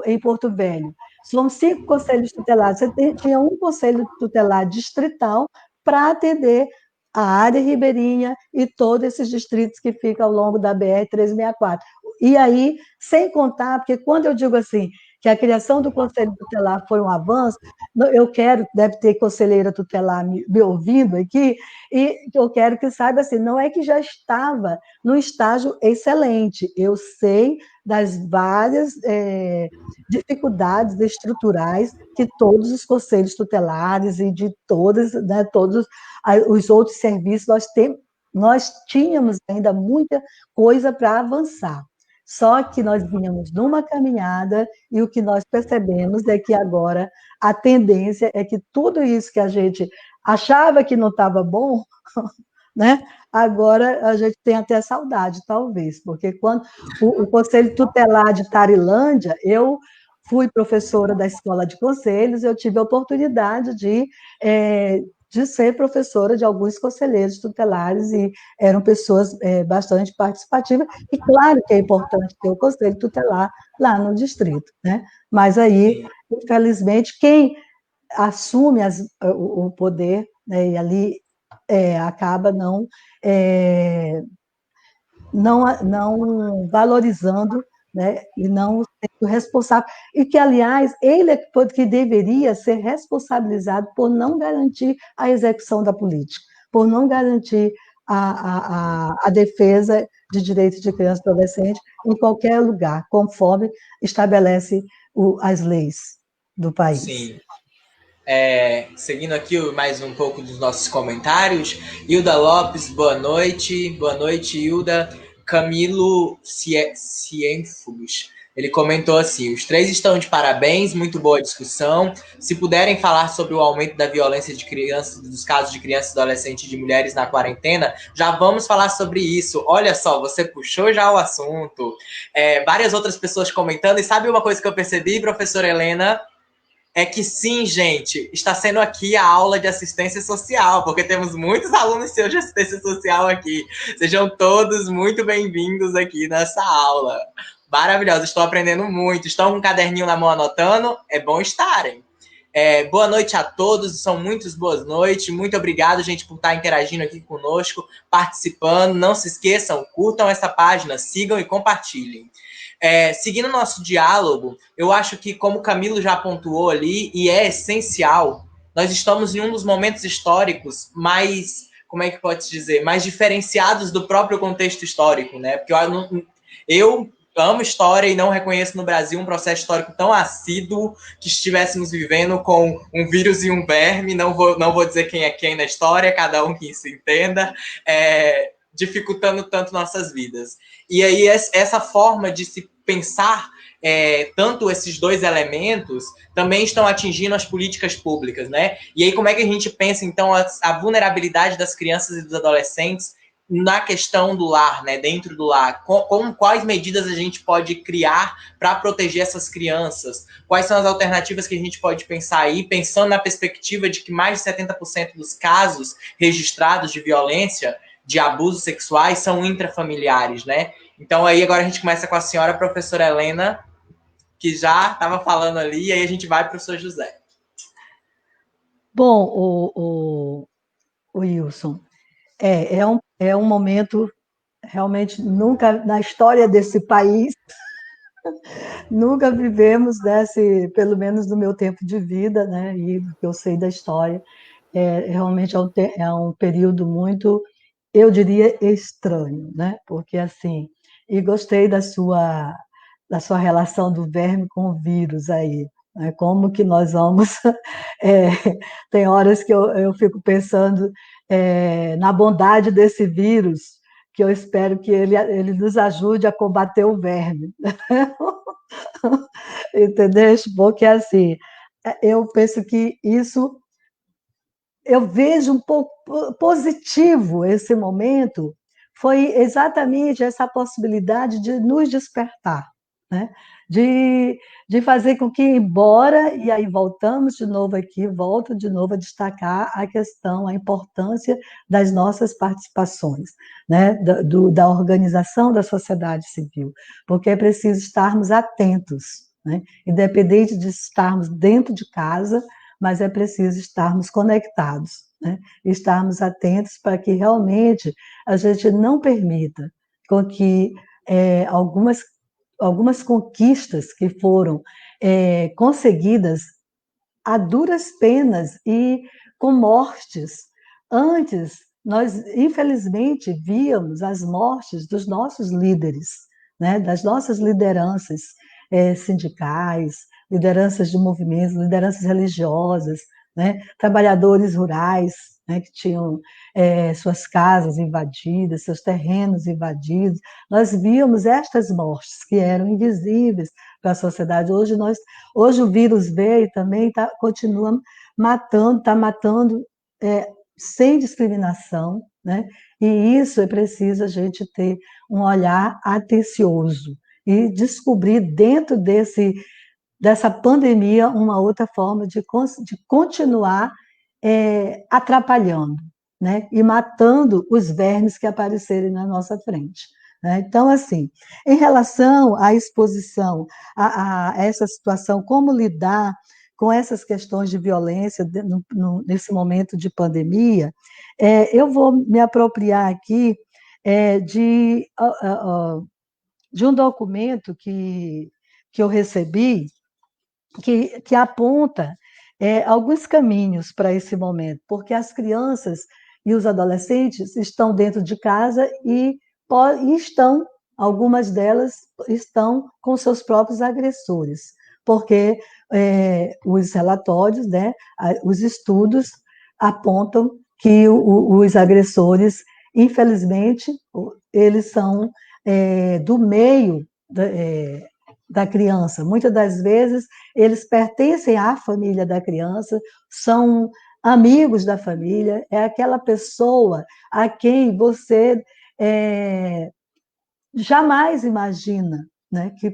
em Porto Velho, são 5 conselhos tutelares, tinha um conselho tutelar distrital para atender a área ribeirinha e todos esses distritos que ficam ao longo da BR-364. E aí, sem contar, porque quando eu digo assim, que a criação do Conselho Tutelar foi um avanço, eu quero, deve ter conselheira tutelar me ouvindo aqui, e eu quero que saiba assim, não é que já estava num estágio excelente, eu sei das várias dificuldades estruturais que todos os conselhos tutelares e de todos os outros serviços nós tínhamos ainda muita coisa para avançar. Só que nós vínhamos numa caminhada e o que nós percebemos é que agora a tendência é que tudo isso que a gente achava que não estava bom, né? Agora a gente tem até saudade, talvez, porque quando o Conselho Tutelar de Tarilândia, eu fui professora da Escola de Conselhos, eu tive a oportunidade de ser professora de alguns conselheiros tutelares e eram pessoas bastante participativas, e claro que é importante ter o conselho tutelar lá no distrito, né? Mas aí, infelizmente, quem assume o poder, né, e ali acaba não valorizando, né, e não sendo responsável, e que, aliás, ele é que deveria ser responsabilizado por não garantir a execução da política, por não garantir a defesa de direitos de criança e adolescente em qualquer lugar, conforme estabelece as leis do país. Sim. Seguindo aqui mais um pouco dos nossos comentários, Hilda Lopes, boa noite. Boa noite, Hilda. Camilo Cienfugos, ele comentou assim: os 3 estão de parabéns, muito boa discussão. Se puderem falar sobre o aumento da violência de crianças, dos casos de crianças, adolescentes e de mulheres na quarentena, já vamos falar sobre isso. Olha só, você puxou já o assunto. Várias outras pessoas comentando, e sabe uma coisa que eu percebi, professora Helena? É que sim, gente, está sendo aqui a aula de assistência social, porque temos muitos alunos seus de assistência social aqui. Sejam todos muito bem-vindos aqui nessa aula. Maravilhosa, estou aprendendo muito. Estão com um caderninho na mão anotando? É bom estarem. Boa noite a todos, são muitas boas noites. Muito obrigado, gente, por estar interagindo aqui conosco, participando. Não se esqueçam, curtam essa página, sigam e compartilhem. Seguindo o nosso diálogo, eu acho que, como o Camilo já pontuou ali, e é essencial, nós estamos em um dos momentos históricos mais, como é que pode dizer, mais diferenciados do próprio contexto histórico, né? Porque eu amo história e não reconheço no Brasil um processo histórico tão assíduo que estivéssemos vivendo com um vírus e um verme, não vou dizer quem é quem na história, cada um que se entenda, dificultando tanto nossas vidas. E aí essa forma de se pensar tanto esses 2 elementos também estão atingindo as políticas públicas, né? E aí como é que a gente pensa, então, a vulnerabilidade das crianças e dos adolescentes na questão do lar, né? Dentro do lar? Quais medidas a gente pode criar para proteger essas crianças? Quais são as alternativas que a gente pode pensar aí, pensando na perspectiva de que mais de 70% dos casos registrados de violência, de abusos sexuais, são intrafamiliares, né? Então aí agora a gente começa com a senhora professora Helena, que já estava falando ali, e aí a gente vai para o professor José. Bom, o Wilson, é um momento realmente nunca na história desse país, nunca vivemos pelo menos no meu tempo de vida, né, e do que eu sei da história, realmente é um período muito, eu diria, estranho, né, porque assim, e gostei da sua relação do verme com o vírus aí, né, como que nós vamos, tem horas que eu fico pensando na bondade desse vírus, que eu espero que ele nos ajude a combater o verme. Entendeu? Porque, assim, eu penso que isso, eu vejo um pouco positivo esse momento, foi exatamente essa possibilidade de nos despertar, né? De fazer com que, embora, e aí voltamos de novo aqui, volto de novo a destacar a questão, a importância das nossas participações, né? Da organização da sociedade civil, porque é preciso estarmos atentos, né? Independente de estarmos dentro de casa, mas é preciso estarmos conectados, né? Estarmos atentos para que realmente a gente não permita com que algumas conquistas que foram conseguidas a duras penas e com mortes. Antes, nós, infelizmente, víamos as mortes dos nossos líderes, né? Das nossas lideranças sindicais, lideranças de movimentos, lideranças religiosas, né? Trabalhadores rurais, né? Que tinham suas casas invadidas, seus terrenos invadidos. Nós víamos estas mortes que eram invisíveis para a sociedade. Hoje o vírus veio também, continua matando, está matando sem discriminação, né? E isso é preciso a gente ter um olhar atencioso e descobrir dentro dessa pandemia uma outra forma de continuar atrapalhando, né? E matando os vermes que aparecerem na nossa frente. Né? Então, assim, em relação à exposição a essa situação, como lidar com essas questões de violência nesse momento de pandemia, eu vou me apropriar aqui de um documento que eu recebi, que aponta alguns caminhos para esse momento, porque as crianças e os adolescentes estão dentro de casa e estão, algumas delas estão com seus próprios agressores, porque os relatórios, né, os estudos apontam que os agressores, infelizmente, eles são do meio da criança. Muitas das vezes, eles pertencem à família da criança, são amigos da família, é aquela pessoa a quem você jamais imagina, né, que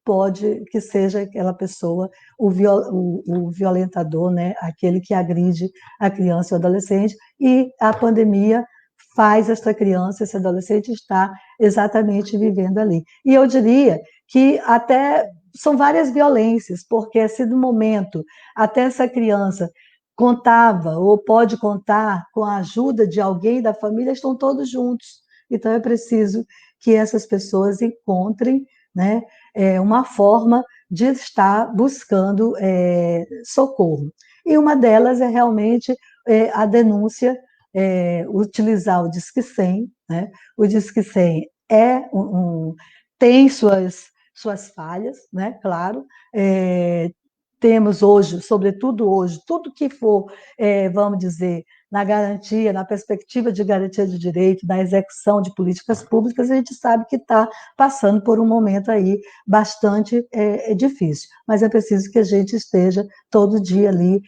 pode que seja aquela pessoa, o violentador, né, aquele que agride a criança e o adolescente, e a pandemia faz essa criança, esse adolescente estar exatamente vivendo ali. E eu diria que até são várias violências, porque se no momento até essa criança contava ou pode contar com a ajuda de alguém da família, estão todos juntos. Então é preciso que essas pessoas encontrem, né, uma forma de estar buscando socorro. E uma delas é realmente a denúncia, utilizar o Disque 100, né? O Disque 100 tem suas falhas, né? Claro, temos hoje, sobretudo hoje, tudo que for, vamos dizer, na garantia, na perspectiva de garantia de direito, na execução de políticas públicas, a gente sabe que está passando por um momento aí bastante difícil, mas é preciso que a gente esteja todo dia ali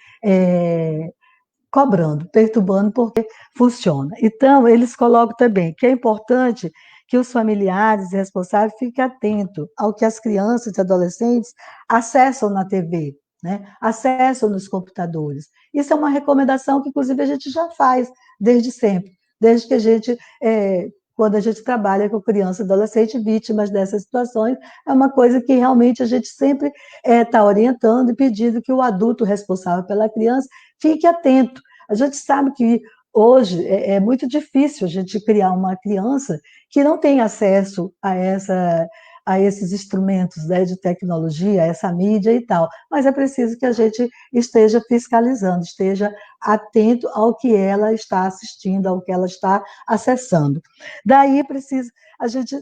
cobrando, perturbando, porque funciona. Então, eles colocam também que é importante que os familiares e responsáveis fiquem atentos ao que as crianças e adolescentes acessam na TV, né? Acessam nos computadores. Isso é uma recomendação que, inclusive, a gente já faz desde sempre, desde que a gente, quando a gente trabalha com criança e adolescente vítimas dessas situações, é uma coisa que realmente a gente sempre está orientando e pedindo que o adulto responsável pela criança fique atento. A gente sabe que hoje é muito difícil a gente criar uma criança que não tem acesso a esses instrumentos, né, de tecnologia, a essa mídia e tal, mas é preciso que a gente esteja fiscalizando, esteja atento ao que ela está assistindo, ao que ela está acessando. Daí precisa a gente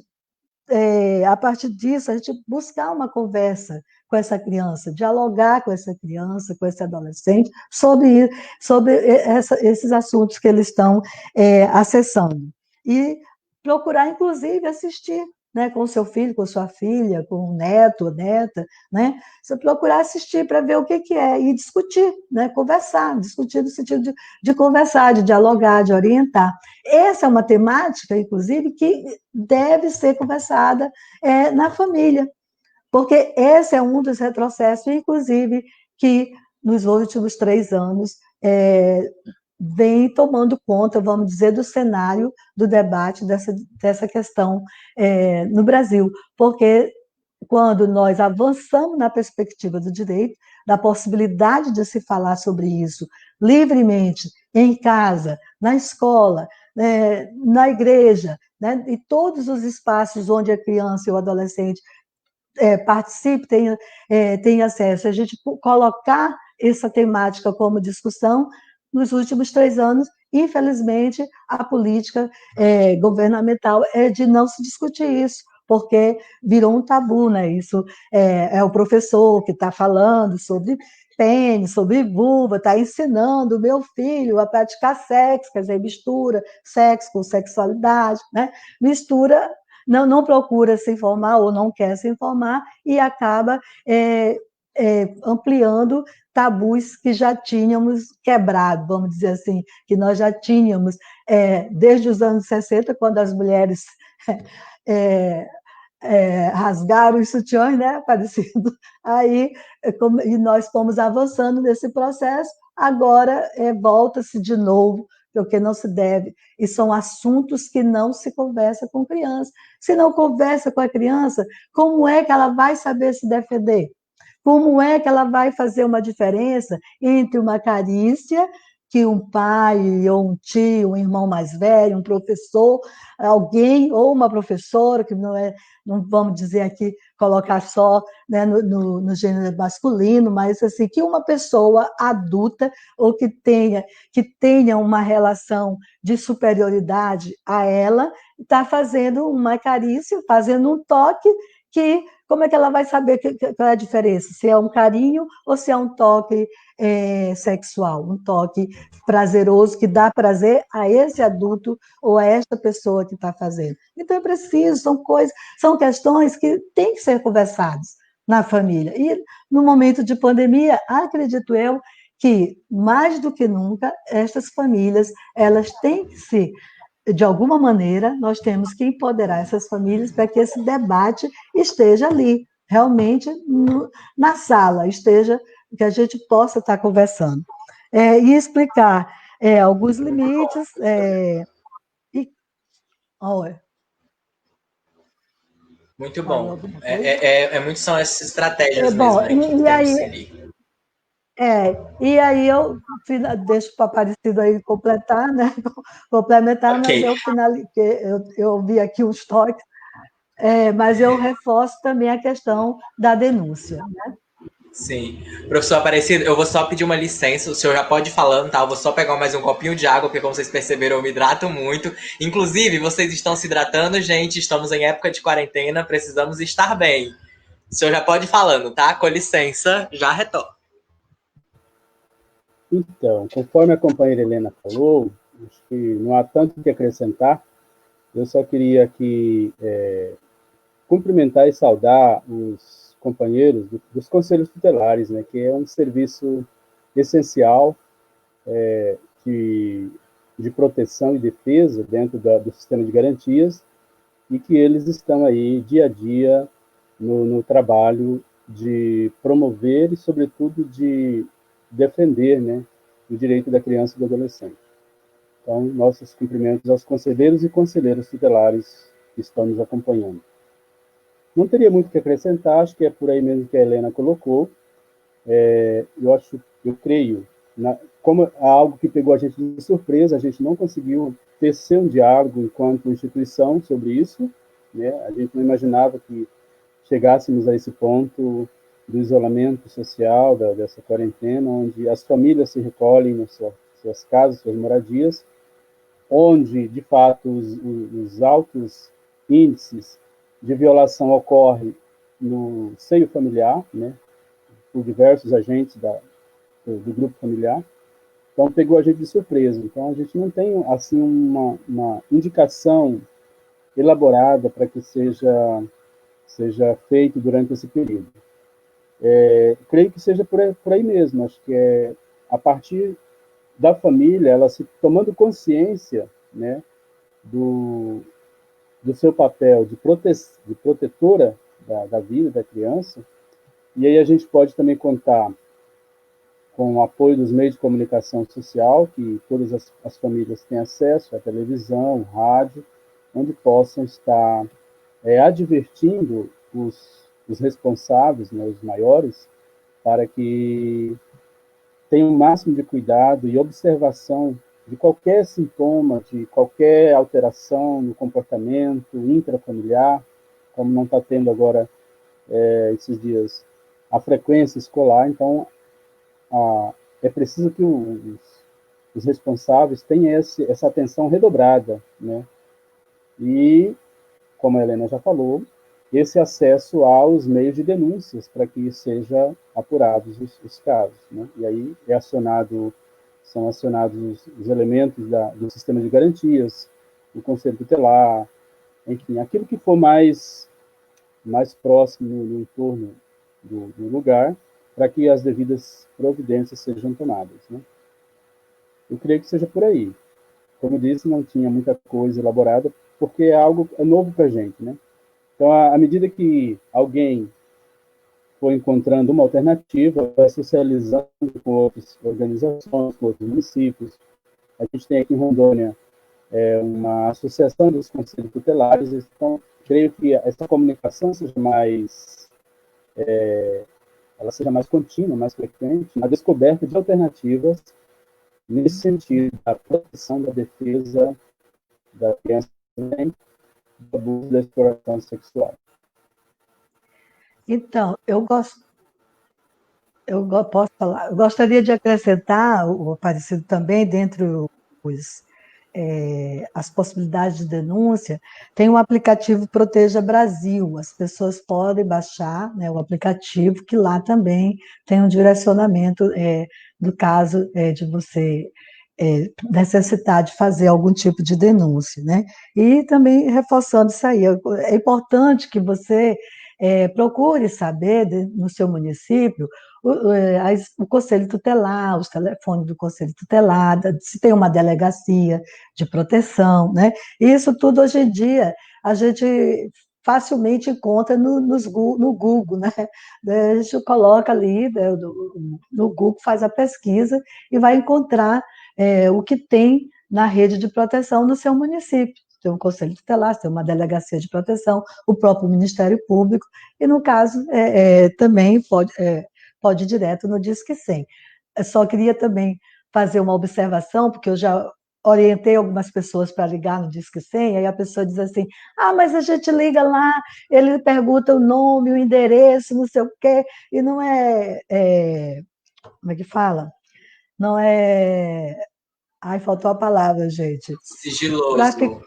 a partir disso, a gente buscar uma conversa com essa criança, dialogar com essa criança, com esse adolescente, sobre esses assuntos que eles estão acessando. E procurar, inclusive, assistir, né, com o seu filho, com sua filha, com o neto, neta, né? Você procurar assistir para ver o que é e discutir, né? Conversar, discutir no sentido de conversar, de dialogar, de orientar. Essa é uma temática, inclusive, que deve ser conversada na família, porque esse é um dos retrocessos, inclusive, que nos últimos 3 anos vem tomando conta, vamos dizer, do cenário do debate dessa questão no Brasil, porque quando nós avançamos na perspectiva do direito, da possibilidade de se falar sobre isso livremente, em casa, na escola, na igreja, né, e todos os espaços onde a criança e o adolescente participe, tenha acesso, a gente colocar essa temática como discussão. Nos últimos 3 anos, infelizmente, a política governamental é de não se discutir isso, porque virou um tabu, né? Isso é o professor que está falando sobre pênis, sobre vulva, está ensinando o meu filho a praticar sexo, quer dizer, mistura sexo com sexualidade, né? Mistura, não procura se informar ou não quer se informar e acaba ampliando tabus que já tínhamos quebrado, vamos dizer assim, que nós já tínhamos desde os anos 60, quando as mulheres rasgaram os sutiãs, né, parecido, aí, e nós fomos avançando nesse processo, agora volta-se de novo, porque não se deve, e são assuntos que não se conversa com criança. Se não conversa com a criança, como é que ela vai saber se defender? Como é que ela vai fazer uma diferença entre uma carícia que um pai ou um tio, um irmão mais velho, um professor, alguém, ou uma professora, que não vamos dizer aqui, colocar só, né, no gênero masculino, mas assim, que uma pessoa adulta ou que tenha uma relação de superioridade a ela, está fazendo uma carícia, fazendo um toque que, como é que ela vai saber qual é a diferença? Se é um carinho ou se é um toque sexual, um toque prazeroso que dá prazer a esse adulto ou a esta pessoa que está fazendo. Então, é preciso, são questões que têm que ser conversadas na família. E, no momento de pandemia, acredito eu que, mais do que nunca, estas famílias, elas têm que se de alguma maneira, nós temos que empoderar essas famílias para que esse debate esteja ali, realmente na sala, que a gente possa estar conversando. E explicar alguns limites. Muito bom. Muito são essas estratégias bom, mesmo, né, que temos que seguir. E aí eu deixo para Aparecido aí completar, né? Complementar, Okay. Mas eu vi aqui uns toques, mas eu reforço também a questão da denúncia, né? Sim. Professor Aparecido, eu vou só pedir uma licença, o senhor já pode ir falando, tá? Eu vou só pegar mais um copinho de água, porque como vocês perceberam, eu me hidrato muito. Inclusive, vocês estão se hidratando, gente, estamos em época de quarentena, precisamos estar bem. O senhor já pode ir falando, tá? Com licença, já retorno. Então, conforme a companheira Helena falou, acho que não há tanto o que acrescentar, eu só queria aqui cumprimentar e saudar os companheiros dos conselhos tutelares, né, que é um serviço essencial de proteção e defesa dentro do sistema de garantias, e que eles estão aí dia a dia no trabalho de promover e, sobretudo, de defender, né, o direito da criança e do adolescente. Então, nossos cumprimentos aos conselheiros e conselheiras tutelares que estão nos acompanhando. Não teria muito o que acrescentar, acho que é por aí mesmo que a Helena colocou. Eu creio, como é algo que pegou a gente de surpresa, a gente não conseguiu tecer um diálogo enquanto instituição sobre isso, né? A gente não imaginava que chegássemos a esse ponto do isolamento social, dessa quarentena, onde as famílias se recolhem nas suas casas, suas moradias, onde, de fato, os altos índices de violação ocorre no seio familiar, né, por diversos agentes do grupo familiar. Então, pegou a gente de surpresa. Então, a gente não tem, assim, uma indicação elaborada para que seja feito durante esse período. Creio que seja por aí mesmo. Acho que é a partir da família, ela se tomando consciência, né, do seu papel de protetora da vida da criança, e aí a gente pode também contar com o apoio dos meios de comunicação social, que todas as famílias têm acesso à televisão, rádio, onde possam estar advertindo os responsáveis, né, os maiores, para que tenham o máximo de cuidado e observação de qualquer sintoma, de qualquer alteração no comportamento intrafamiliar, como não está tendo agora, esses dias, a frequência escolar. Então, é preciso que os responsáveis tenham essa atenção redobrada, né? E, como a Helena já falou, esse acesso aos meios de denúncias para que sejam apurados os casos, né? E aí são acionados os elementos do sistema de garantias, o Conselho Tutelar, enfim, aquilo que for mais próximo no entorno do lugar, para que as devidas providências sejam tomadas, né? Eu creio que seja por aí. Como eu disse, não tinha muita coisa elaborada, porque é novo para a gente, né? Então, à medida que alguém for encontrando uma alternativa, vai socializando com outras organizações, com outros municípios. A gente tem aqui em Rondônia uma associação dos conselhos tutelares, então creio que essa comunicação ela seja mais contínua, mais frequente, na descoberta de alternativas nesse sentido da proteção, da defesa da criança também, do abuso da exploração sexual. Então, posso falar, eu gostaria de acrescentar, o Aparecido também, dentre os, as possibilidades de denúncia, tem o aplicativo Proteja Brasil. As pessoas podem baixar, né, o aplicativo, que lá também tem um direcionamento do caso de você necessitar de fazer algum tipo de denúncia, né? E também reforçando isso aí, é importante que você procure saber no seu município o Conselho Tutelar, os telefones do Conselho Tutelar, se tem uma delegacia de proteção, né? Isso tudo hoje em dia a gente facilmente encontra no Google, né? A gente coloca ali, né, no Google, faz a pesquisa e vai encontrar o que tem na rede de proteção no seu município. Tem um conselho tutelar, tem uma delegacia de proteção, o próprio Ministério Público, e no caso também pode ir direto no Disque 100. Eu só queria também fazer uma observação, porque eu já orientei algumas pessoas para ligar no Disque 100, aí a pessoa diz assim, mas a gente liga lá, ele pergunta o nome, o endereço, não sei o quê, e não como é que fala? Não é... Ai, faltou a palavra, gente. Sigiloso.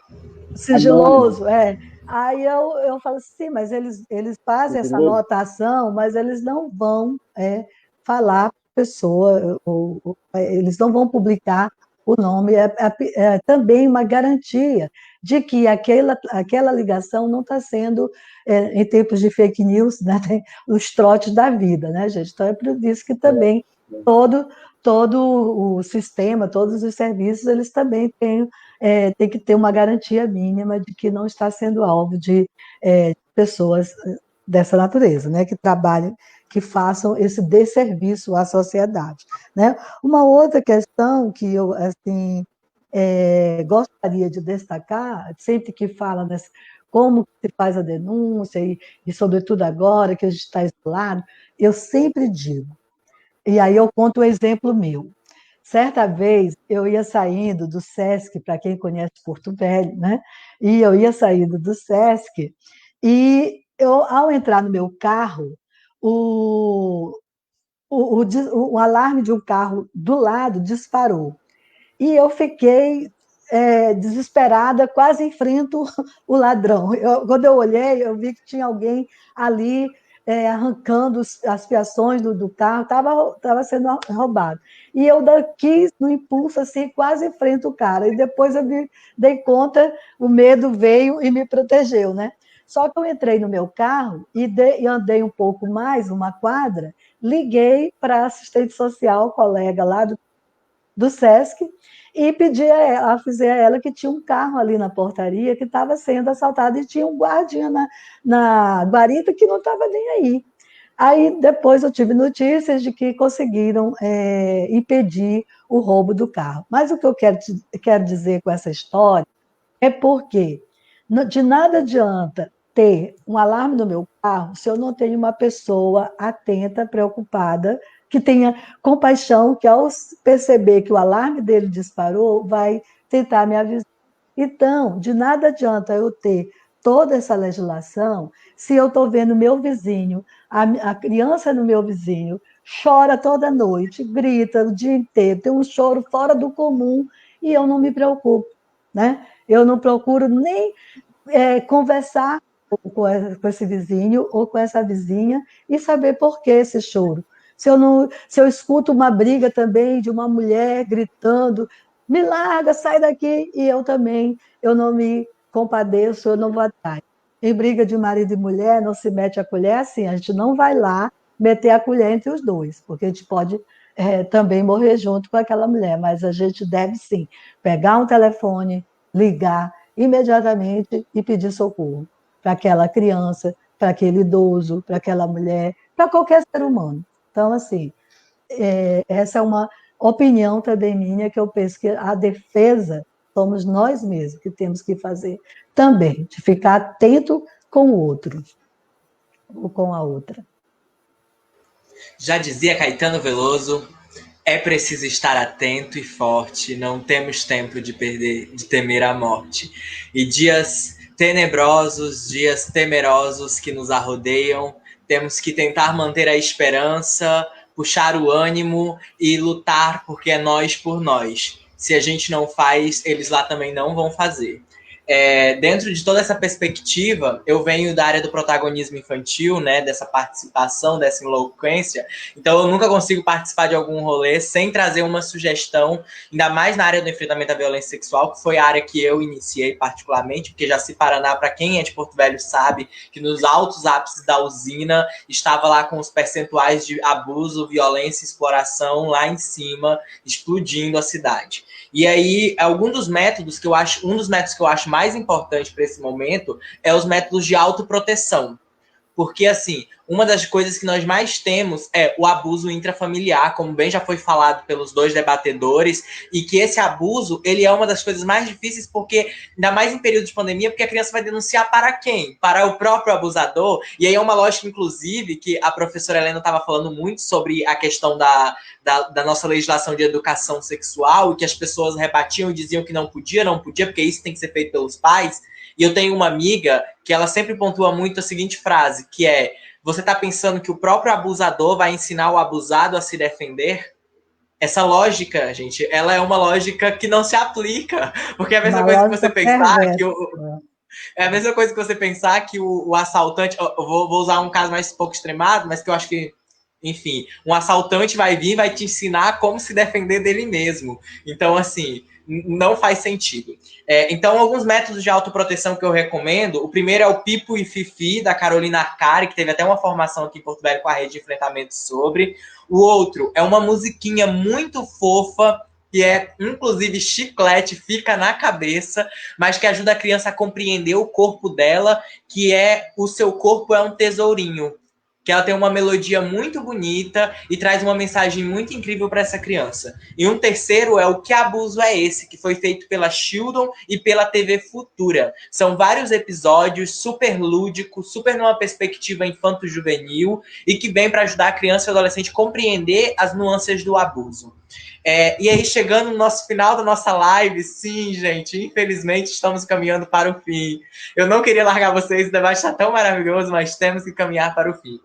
Sigiloso, é. Aí eu falo, sim, mas eles fazem essa anotação, mas eles não vão falar para a pessoa, eles não vão publicar o nome. É também uma garantia de que aquela ligação não está sendo, em tempos de fake news, né, tem os trotes da vida, né, gente? Então, é por isso que também todo o sistema, todos os serviços, eles também tem que ter uma garantia mínima de que não está sendo alvo de pessoas dessa natureza, né, que trabalhem, que façam esse desserviço à sociedade, né? Uma outra questão que eu assim, gostaria de destacar, sempre que fala como se faz a denúncia, e sobretudo agora que a gente está isolado, eu sempre digo, e aí eu conto um exemplo meu. Certa vez eu ia saindo do SESC, para quem conhece Porto Velho, né? E eu ia saindo do SESC e ao entrar no meu carro, o alarme de um carro do lado disparou. E eu fiquei desesperada, quase enfrento o ladrão. Quando eu olhei, eu vi que tinha alguém ali arrancando as fiações do carro, estava sendo roubado. E eu daqui, no impulso, assim, quase enfrento o cara. E depois eu me dei conta, o medo veio e me protegeu, né? Só que eu entrei no meu carro e andei um pouco mais, uma quadra, liguei para a assistente social, colega lá do SESC, e pedi avisei a ela que tinha um carro ali na portaria que estava sendo assaltado e tinha um guardinha na guarita que não estava nem aí. Aí depois eu tive notícias de que conseguiram impedir o roubo do carro. Mas o que eu quero dizer com essa história é porque de nada adianta ter um alarme no meu carro se eu não tenho uma pessoa atenta, preocupada, que tenha compaixão, que ao perceber que o alarme dele disparou, vai tentar me avisar. Então, de nada adianta eu ter toda essa legislação se eu estou vendo meu vizinho, a criança no meu vizinho, chora toda noite, grita o dia inteiro, tem um choro fora do comum e eu não me preocupo, né? Eu não procuro nem conversar com esse vizinho ou com essa vizinha e saber por que esse choro. Se eu escuto uma briga também de uma mulher gritando, me larga, sai daqui, e eu também, eu não me compadeço, eu não vou atrás. Em briga de marido e mulher, não se mete a colher assim, a gente não vai lá meter a colher entre os dois, porque a gente pode também morrer junto com aquela mulher, mas a gente deve sim pegar um telefone, ligar imediatamente e pedir socorro para aquela criança, para aquele idoso, para aquela mulher, para qualquer ser humano. Então, assim, essa é uma opinião também minha, que eu penso que a defesa somos nós mesmos que temos que fazer também, de ficar atento com o outro, ou com a outra. Já dizia Caetano Veloso, é preciso estar atento e forte, não temos tempo de temer a morte. E dias tenebrosos, dias temerosos que nos arrodeiam, temos que tentar manter a esperança, puxar o ânimo e lutar porque é nós por nós. Se a gente não faz, eles lá também não vão fazer. Dentro de toda essa perspectiva, eu venho da área do protagonismo infantil, né, dessa participação, dessa eloquência, então eu nunca consigo participar de algum rolê sem trazer uma sugestão, ainda mais na área do enfrentamento à violência sexual, que foi a área que eu iniciei particularmente, porque Jaci Paraná, para quem é de Porto Velho sabe, que nos altos ápices da usina, estava lá com os percentuais de abuso, violência e exploração lá em cima, explodindo a cidade. E aí, um dos métodos que eu acho mais importante para esse momento é os métodos de autoproteção. Porque, assim, uma das coisas que nós mais temos é o abuso intrafamiliar, como bem já foi falado pelos dois debatedores, e que esse abuso, ele é uma das coisas mais difíceis, porque, ainda mais em período de pandemia, porque a criança vai denunciar para quem? Para o próprio abusador, e aí é uma lógica, inclusive, que a professora Helena estava falando muito sobre a questão da nossa legislação de educação sexual, e que as pessoas rebatiam e diziam que não podia, porque isso tem que ser feito pelos pais. E eu tenho uma amiga que ela sempre pontua muito a seguinte frase, que é: você está pensando que o próprio abusador vai ensinar o abusado a se defender? Essa lógica, gente, ela é uma lógica que não se aplica, porque é a mesma coisa que você pensar que é a mesma coisa que você pensar que o assaltante, eu vou usar um caso mais pouco extremado, mas que eu acho que, enfim, um assaltante vai vir e vai te ensinar como se defender dele mesmo. Então, assim, não faz sentido. Então, alguns métodos de autoproteção que eu recomendo, o primeiro é o Pipo e Fifi, da Carolina Arcari, que teve até uma formação aqui em Porto Velho com a rede de enfrentamento sobre. O outro é uma musiquinha muito fofa, que é, inclusive, chiclete, fica na cabeça, mas que ajuda a criança a compreender o corpo dela, que é O Seu Corpo é um Tesourinho, que ela tem uma melodia muito bonita e traz uma mensagem muito incrível para essa criança. E um terceiro é O Que Abuso é Esse?, que foi feito pela Shildon e pela TV Futura. São vários episódios super lúdicos, super numa perspectiva infanto-juvenil e que vem para ajudar a criança e o adolescente a compreender as nuances do abuso. E aí, chegando no nosso final da nossa live, sim, gente, infelizmente estamos caminhando para o fim. Eu não queria largar vocês, o debate está tão maravilhoso, mas temos que caminhar para o fim.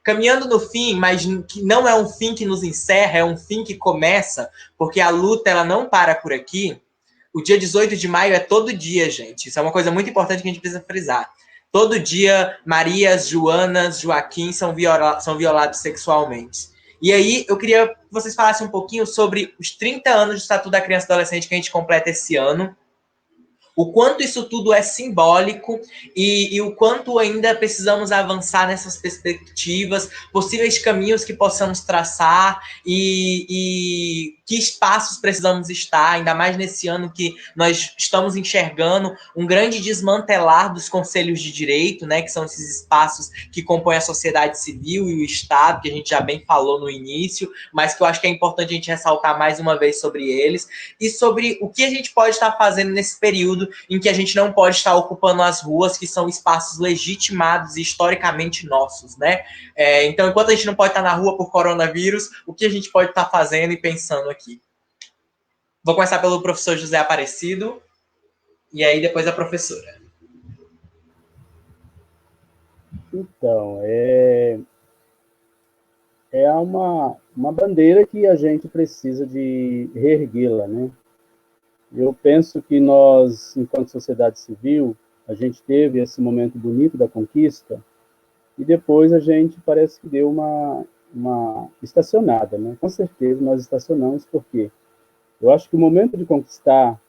Caminhando no fim, mas que não é um fim que nos encerra, é um fim que começa, porque a luta ela não para por aqui. O dia 18 de maio é todo dia, gente. Isso é uma coisa muito importante que a gente precisa frisar. Todo dia, Marias, Joanas, Joaquim são violados sexualmente. E aí, eu queria que vocês falassem um pouquinho sobre os 30 anos do Estatuto da Criança e Adolescente que a gente completa esse ano. O quanto isso tudo é simbólico e o quanto ainda precisamos avançar nessas perspectivas, possíveis caminhos que possamos traçar e que espaços precisamos estar, ainda mais nesse ano que nós estamos enxergando um grande desmantelar dos conselhos de direito, né, que são esses espaços que compõem a sociedade civil e o Estado, que a gente já bem falou no início, mas que eu acho que é importante a gente ressaltar mais uma vez sobre eles, e sobre o que a gente pode estar fazendo nesse período em que a gente não pode estar ocupando as ruas, que são espaços legitimados e historicamente nossos, né? Então, enquanto a gente não pode estar na rua por coronavírus, o que a gente pode estar fazendo e pensando aqui? Vou começar pelo professor José Aparecido, e aí depois a professora. Então, é uma bandeira que a gente precisa de reerguê-la, né? Eu penso que nós, enquanto sociedade civil, a gente teve esse momento bonito da conquista e depois a gente parece que deu uma estacionada, né? Com certeza nós estacionamos porque eu acho que o momento de conquistar,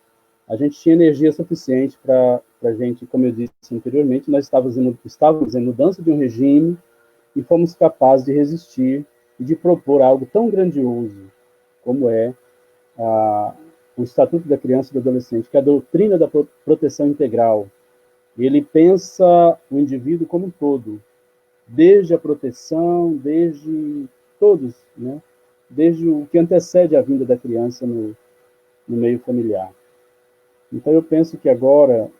a gente tinha energia suficiente para a gente, como eu disse anteriormente, nós estávamos em mudança de um regime e fomos capazes de resistir e de propor algo tão grandioso como é o Estatuto da Criança e do Adolescente, que é a doutrina da proteção integral. Ele pensa o indivíduo como um todo, desde a proteção, desde todos, né? Desde o que antecede a vinda da criança no meio familiar. Então, eu penso que agora,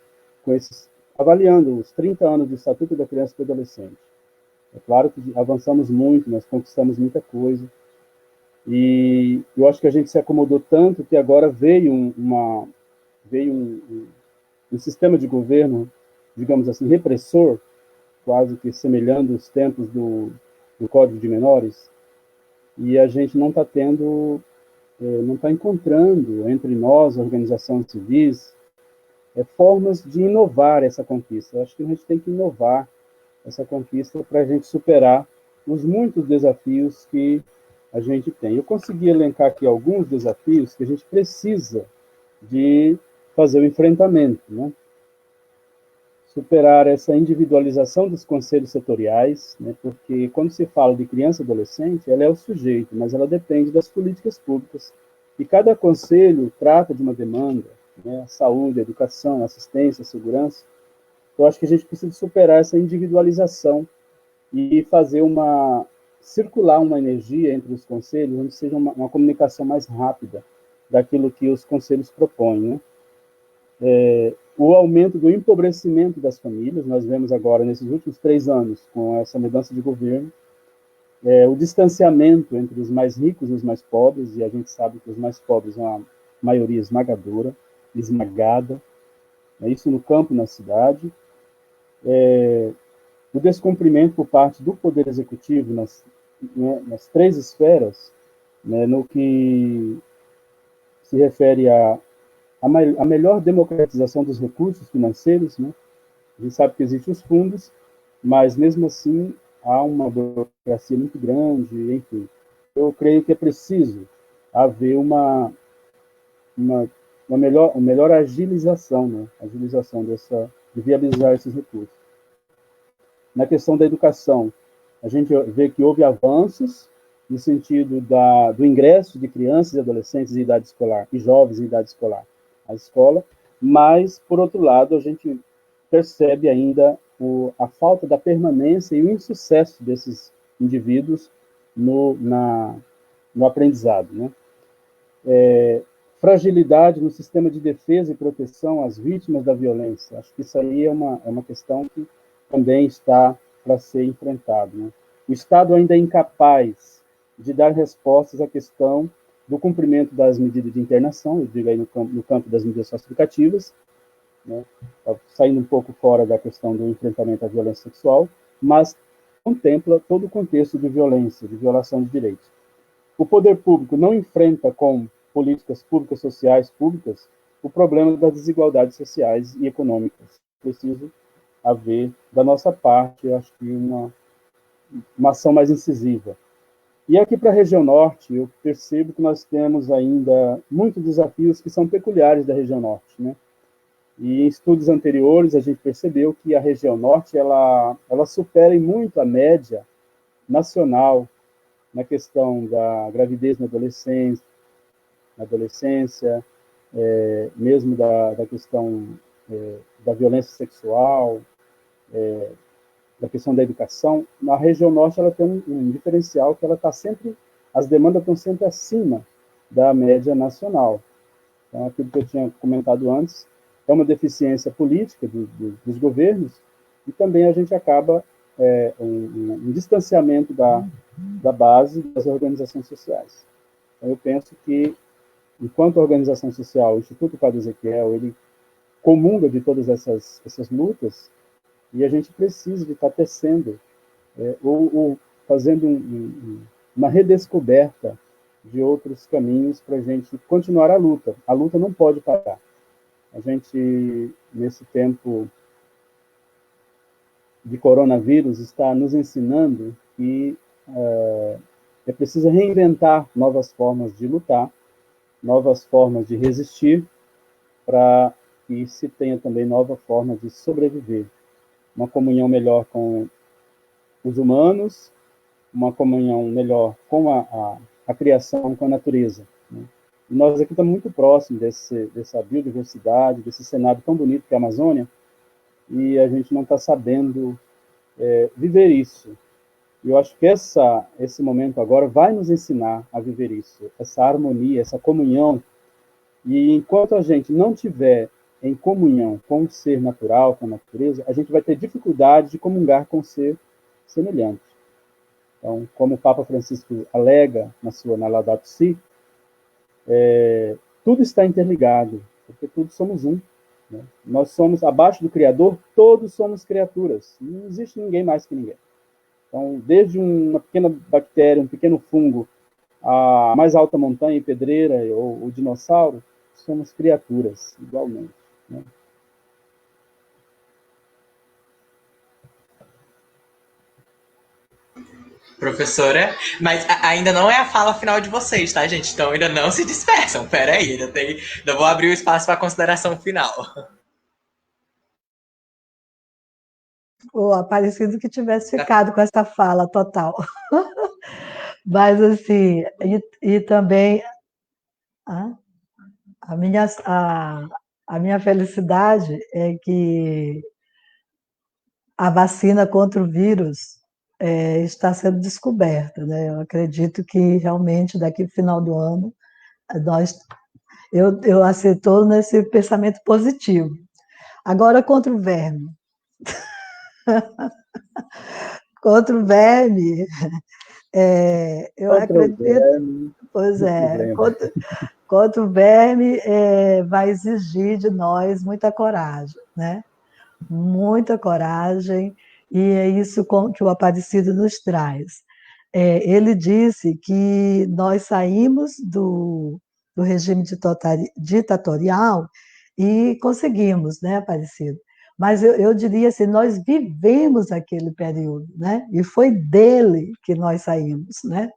avaliando os 30 anos do Estatuto da Criança e do Adolescente, é claro que avançamos muito, nós conquistamos muita coisa, e eu acho que a gente se acomodou tanto que agora veio um sistema de governo, digamos assim, repressor, quase que semelhando os tempos do Código de Menores, e a gente não está não está encontrando entre nós, organizações civis, formas de inovar essa conquista. Eu acho que a gente tem que inovar essa conquista para a gente superar os muitos desafios que a gente tem. Eu consegui elencar aqui alguns desafios que a gente precisa de fazer o enfrentamento, né? Superar essa individualização dos conselhos setoriais, né? Porque quando se fala de criança e adolescente, ela é o sujeito, mas ela depende das políticas públicas. E cada conselho trata de uma demanda, né? Saúde, educação, assistência, segurança. Eu acho que a gente precisa superar essa individualização e fazer circular uma energia entre os conselhos, onde seja uma comunicação mais rápida daquilo que os conselhos propõem, né? O aumento do empobrecimento das famílias, nós vemos agora, nesses últimos 3 anos, com essa mudança de governo, o distanciamento entre os mais ricos e os mais pobres, e a gente sabe que os mais pobres são a maioria esmagadora, esmagada, isso no campo e na cidade, o descumprimento por parte do Poder Executivo nas 3 esferas, né, no que se refere a melhor democratização dos recursos financeiros, né? A gente sabe que existem os fundos, mas mesmo assim há uma burocracia muito grande, enfim. Eu creio que é preciso haver uma melhor agilização, né? Agilização de viabilizar esses recursos. Na questão da educação, a gente vê que houve avanços no sentido do ingresso de crianças e adolescentes em idade escolar e jovens em idade escolar à escola, mas, por outro lado, a gente percebe ainda a falta da permanência e o insucesso desses indivíduos no aprendizado, né? Fragilidade no sistema de defesa e proteção às vítimas da violência. Acho que isso aí é uma questão que também está para ser enfrentado, né? O Estado ainda é incapaz de dar respostas à questão do cumprimento das medidas de internação, eu digo aí no campo das medidas socioeducativas, né? Saindo um pouco fora da questão do enfrentamento à violência sexual, mas contempla todo o contexto de violência, de violação de direitos. O poder público não enfrenta com políticas públicas, sociais públicas, o problema das desigualdades sociais e econômicas. Preciso haver, da nossa parte, eu acho que uma ação mais incisiva. E aqui para a região norte, eu percebo que nós temos ainda muitos desafios que são peculiares da região norte, né? E em estudos anteriores, a gente percebeu que a região norte, ela supera em muito a média nacional na questão da gravidez na adolescência, mesmo da questão da violência sexual, da questão da educação. Na região norte, ela tem um diferencial que ela está sempre, as demandas estão sempre acima da média nacional. Então, aquilo que eu tinha comentado antes, é uma deficiência política dos governos, e também a gente acaba um distanciamento da base das organizações sociais. Então, eu penso que, enquanto organização social, o Instituto Padre Ezequiel, ele comunga de todas essas lutas, e a gente precisa de estar tecendo, ou fazendo uma redescoberta de outros caminhos para a gente continuar a luta. A luta não pode parar. A gente, nesse tempo de coronavírus, está nos ensinando que é preciso reinventar novas formas de lutar, novas formas de resistir, para que se tenha também nova forma de sobreviver. Uma comunhão melhor com os humanos, uma comunhão melhor com a criação, com a natureza, né? E nós aqui estamos muito próximos dessa biodiversidade, desse cenário tão bonito que é a Amazônia, e a gente não está sabendo viver isso. E eu acho que esse momento agora vai nos ensinar a viver isso, essa harmonia, essa comunhão. E enquanto a gente não tiver em comunhão com o ser natural, com a natureza, a gente vai ter dificuldade de comungar com o ser semelhante. Então, como o Papa Francisco alega na Laudato Si, tudo está interligado, porque todos somos um, né? Nós somos, abaixo do Criador, todos somos criaturas. Não existe ninguém mais que ninguém. Então, desde uma pequena bactéria, um pequeno fungo, a mais alta montanha e pedreira, ou o dinossauro, somos criaturas, igualmente, né? Professora, mas ainda não é a fala final de vocês, tá, gente? Então ainda não se dispersam. Pera aí, ainda vou abrir o espaço para a consideração final. Parecido que tivesse ficado com essa fala total. Mas, assim, e também a minha felicidade é que a vacina contra o vírus está sendo descoberta, né? Eu acredito que realmente daqui ao final do ano nós, eu estou nesse pensamento positivo. Agora contra o verme. Contra o verme, eu acredito, pois é, contra o verme vai exigir de nós muita coragem, né? Muita coragem, e é isso que o Aparecido nos traz. Ele disse que nós saímos do regime ditatorial e conseguimos, né, Aparecido? Mas eu diria assim, nós vivemos aquele período, né? E foi dele que nós saímos, né?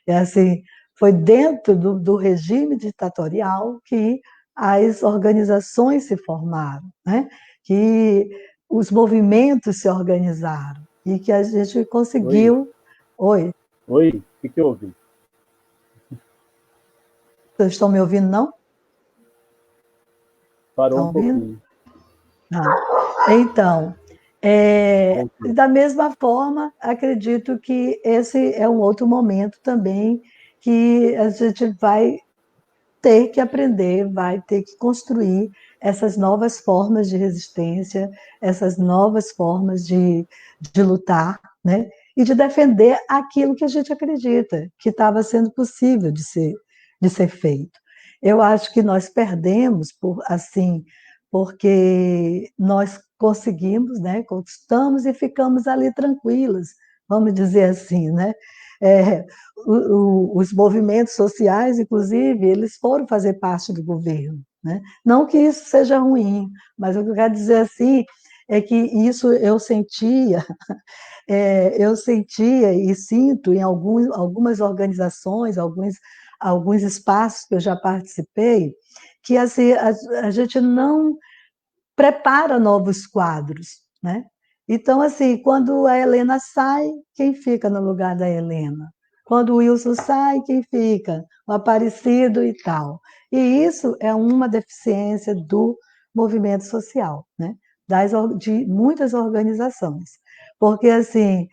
É assim, foi dentro do regime ditatorial que as organizações se formaram, né? Que os movimentos se organizaram e que a gente conseguiu... Oi? Oi, o que houve? Vocês estão me ouvindo, não? Parou um pouquinho. Então, da mesma forma, acredito que esse é um outro momento também que a gente vai ter que aprender, vai ter que construir essas novas formas de resistência, essas novas formas de lutar, né? E de defender aquilo que a gente acredita, que estava sendo possível de ser feito. Eu acho que nós perdemos porque nós conseguimos, né? Conquistamos e ficamos ali tranquilas, vamos dizer assim, né? Os movimentos sociais, inclusive, eles foram fazer parte do governo, né? Não que isso seja ruim, mas o que eu quero dizer assim é que isso eu sentia e sinto em algumas organizações, alguns espaços que eu já participei, que assim, a gente não prepara novos quadros, né? Então, assim, quando a Helena sai, quem fica no lugar da Helena? Quando o Wilson sai, quem fica? O Aparecido e tal. E isso é uma deficiência do movimento social, né? De muitas organizações. Porque, assim,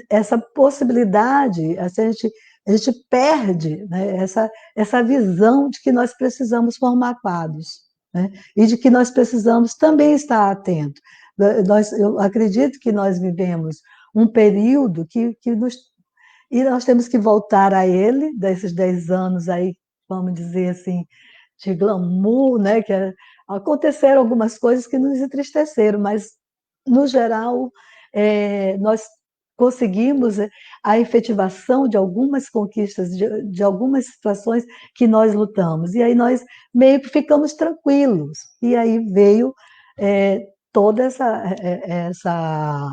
essa possibilidade, a gente perde, né, essa visão de que nós precisamos formar quadros, né? E de que nós precisamos também estar atento. Eu acredito que nós vivemos um período e nós temos que voltar a ele, desses 10 anos aí, vamos dizer assim, de glamour, né? Aconteceram algumas coisas que nos entristeceram, mas, no geral, nós conseguimos a efetivação de algumas conquistas, de algumas situações que nós lutamos. E aí nós meio que ficamos tranquilos. E aí veio toda essa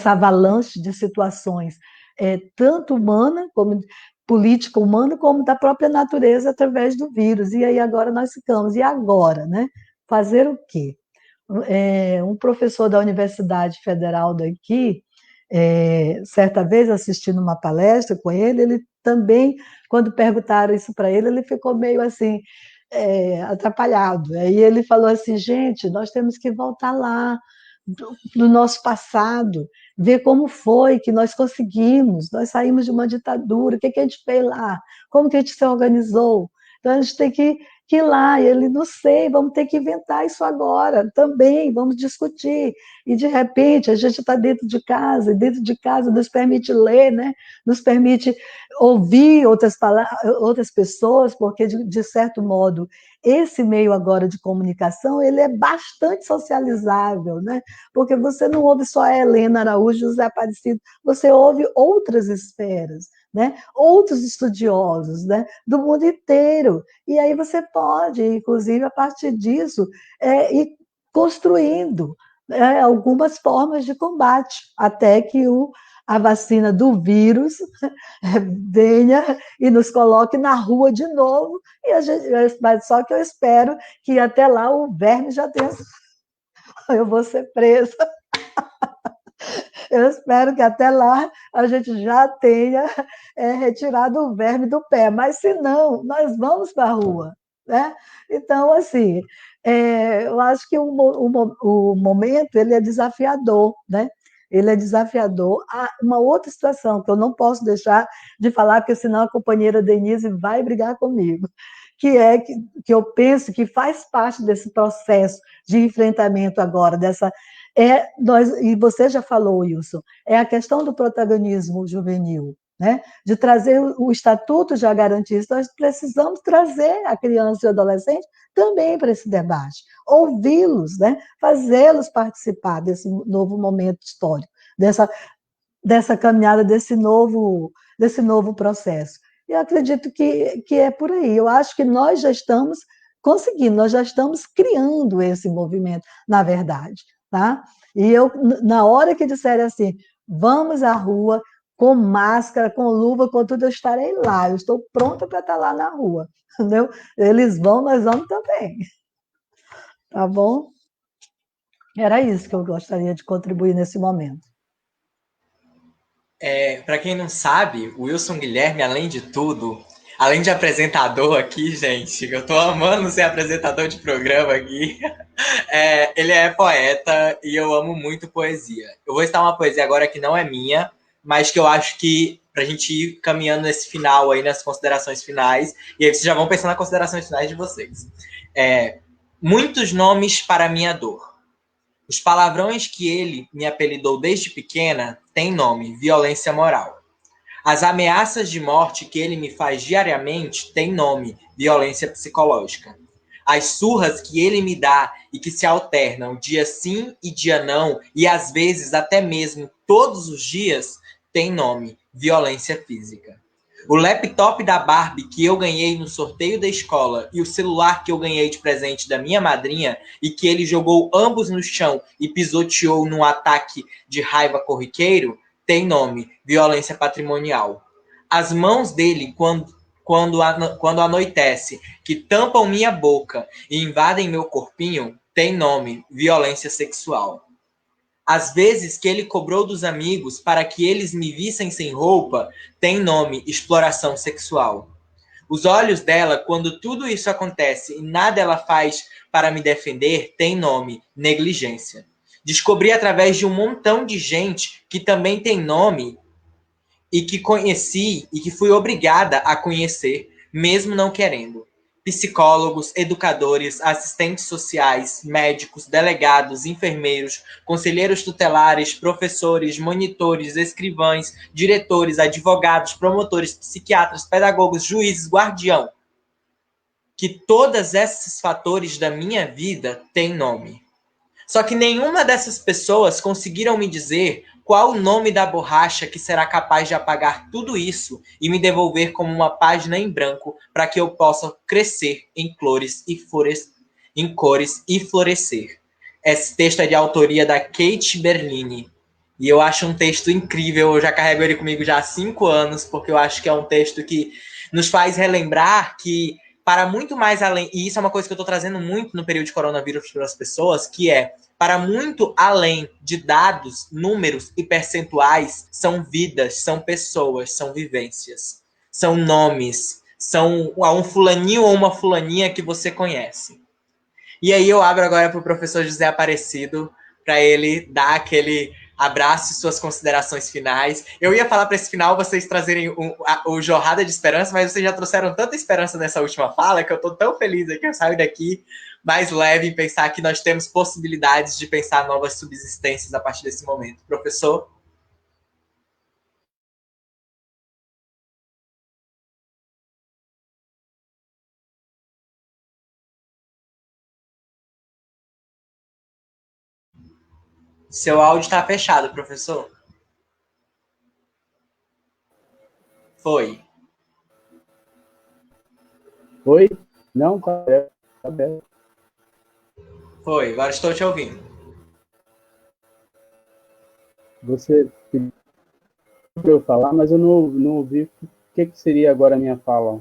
avalanche de situações, tanto humana, como política humana, como da própria natureza através do vírus. E aí agora nós ficamos, e agora, né? Fazer o quê? Um professor da Universidade Federal daqui, certa vez assistindo uma palestra com ele também, quando perguntaram isso para ele ficou meio assim, atrapalhado. Aí ele falou assim, gente, nós temos que voltar lá, no nosso passado, ver como foi que nós conseguimos, nós saímos de uma ditadura, o que a gente fez lá, como que a gente se organizou. Então, a gente tem que ir lá, e ele, não sei, vamos ter que inventar isso agora também, vamos discutir. E, de repente, a gente está dentro de casa, e dentro de casa nos permite ler, né? Nos permite ouvir outras pessoas, porque, de certo modo, esse meio agora de comunicação, ele é bastante socializável, né? Porque você não ouve só a Helena Araújo, José Aparecido, você ouve outras esferas, né? Outros estudiosos, né? Do mundo inteiro. E aí você pode, inclusive, a partir disso, ir construindo, né, algumas formas de combate, até que a vacina do vírus venha e nos coloque na rua de novo, mas só que eu espero que até lá o verme já tenha... Eu vou ser presa. Eu espero que até lá a gente já tenha retirado o verme do pé, mas se não, nós vamos para a rua, né? Então, assim, eu acho que o momento ele é desafiador, né? Ele é desafiador. Há uma outra situação que eu não posso deixar de falar, porque senão a companheira Denise vai brigar comigo, que eu penso que faz parte desse processo de enfrentamento agora, e você já falou, Wilson, é a questão do protagonismo juvenil, né? De trazer o Estatuto já garantir isso, nós precisamos trazer a criança e o adolescente também para esse debate, ouvi-los, né? Fazê-los participar desse novo momento histórico, dessa caminhada, desse novo processo. Eu acredito que é por aí. Eu acho que nós já estamos conseguindo, nós já estamos criando esse movimento, na verdade. Tá? E eu, na hora que disserem assim, vamos à rua, com máscara, com luva, com tudo, eu estarei lá, eu estou pronta para estar lá na rua, entendeu? Eles vão, nós vamos também, tá bom? Era isso que eu gostaria de contribuir nesse momento. Para quem não sabe, o Wilson Guilherme, além de tudo, além de apresentador aqui, gente, eu tô amando ser apresentador de programa aqui, ele é poeta e eu amo muito poesia. Eu vou citar uma poesia agora que não é minha, mas que eu acho que pra gente ir caminhando nesse final aí, nas considerações finais, e aí vocês já vão pensando nas considerações finais de vocês. Muitos nomes para minha dor. Os palavrões que ele me apelidou desde pequena têm nome, violência moral. As ameaças de morte que ele me faz diariamente têm nome, violência psicológica. As surras que ele me dá e que se alternam dia sim e dia não, e às vezes até mesmo todos os dias, têm nome, violência física. O laptop da Barbie que eu ganhei no sorteio da escola e o celular que eu ganhei de presente da minha madrinha e que ele jogou ambos no chão e pisoteou num ataque de raiva corriqueiro, tem nome: violência patrimonial. As mãos dele, quando anoitece, que tampam minha boca e invadem meu corpinho, tem nome: violência sexual. As vezes que ele cobrou dos amigos para que eles me vissem sem roupa, tem nome: exploração sexual. Os olhos dela, quando tudo isso acontece e nada ela faz para me defender, tem nome: negligência. Descobri através de um montão de gente que também tem nome e que conheci e que fui obrigada a conhecer, mesmo não querendo. Psicólogos, educadores, assistentes sociais, médicos, delegados, enfermeiros, conselheiros tutelares, professores, monitores, escrivães, diretores, advogados, promotores, psiquiatras, pedagogos, juízes, guardião. Que todos esses fatores da minha vida têm nome. Só que nenhuma dessas pessoas conseguiram me dizer qual o nome da borracha que será capaz de apagar tudo isso e me devolver como uma página em branco para que eu possa crescer em cores e florescer. Esse texto é de autoria da Kate Berlini. E eu acho um texto incrível, eu já carrego ele comigo já há 5 anos, porque eu acho que é um texto que nos faz relembrar que para muito mais além, e isso é uma coisa que eu estou trazendo muito no período de coronavírus para as pessoas, que é, para muito além de dados, números e percentuais, são vidas, são pessoas, são vivências, são nomes, são um fulaninho ou uma fulaninha que você conhece. E aí eu abro agora para o professor José Aparecido, para ele dar aquele abraço e suas considerações finais. Eu ia falar para esse final vocês trazerem o Jorrada de Esperança, mas vocês já trouxeram tanta esperança nessa última fala que eu estou tão feliz que eu saio daqui mais leve em pensar que nós temos possibilidades de pensar novas subsistências a partir desse momento. Professor? Seu áudio está fechado, professor. Foi. Oi? Não, tá aberto. Tá aberto. Foi, agora estou te ouvindo. Você pediu para eu falar, mas eu não ouvi o que seria agora a minha fala.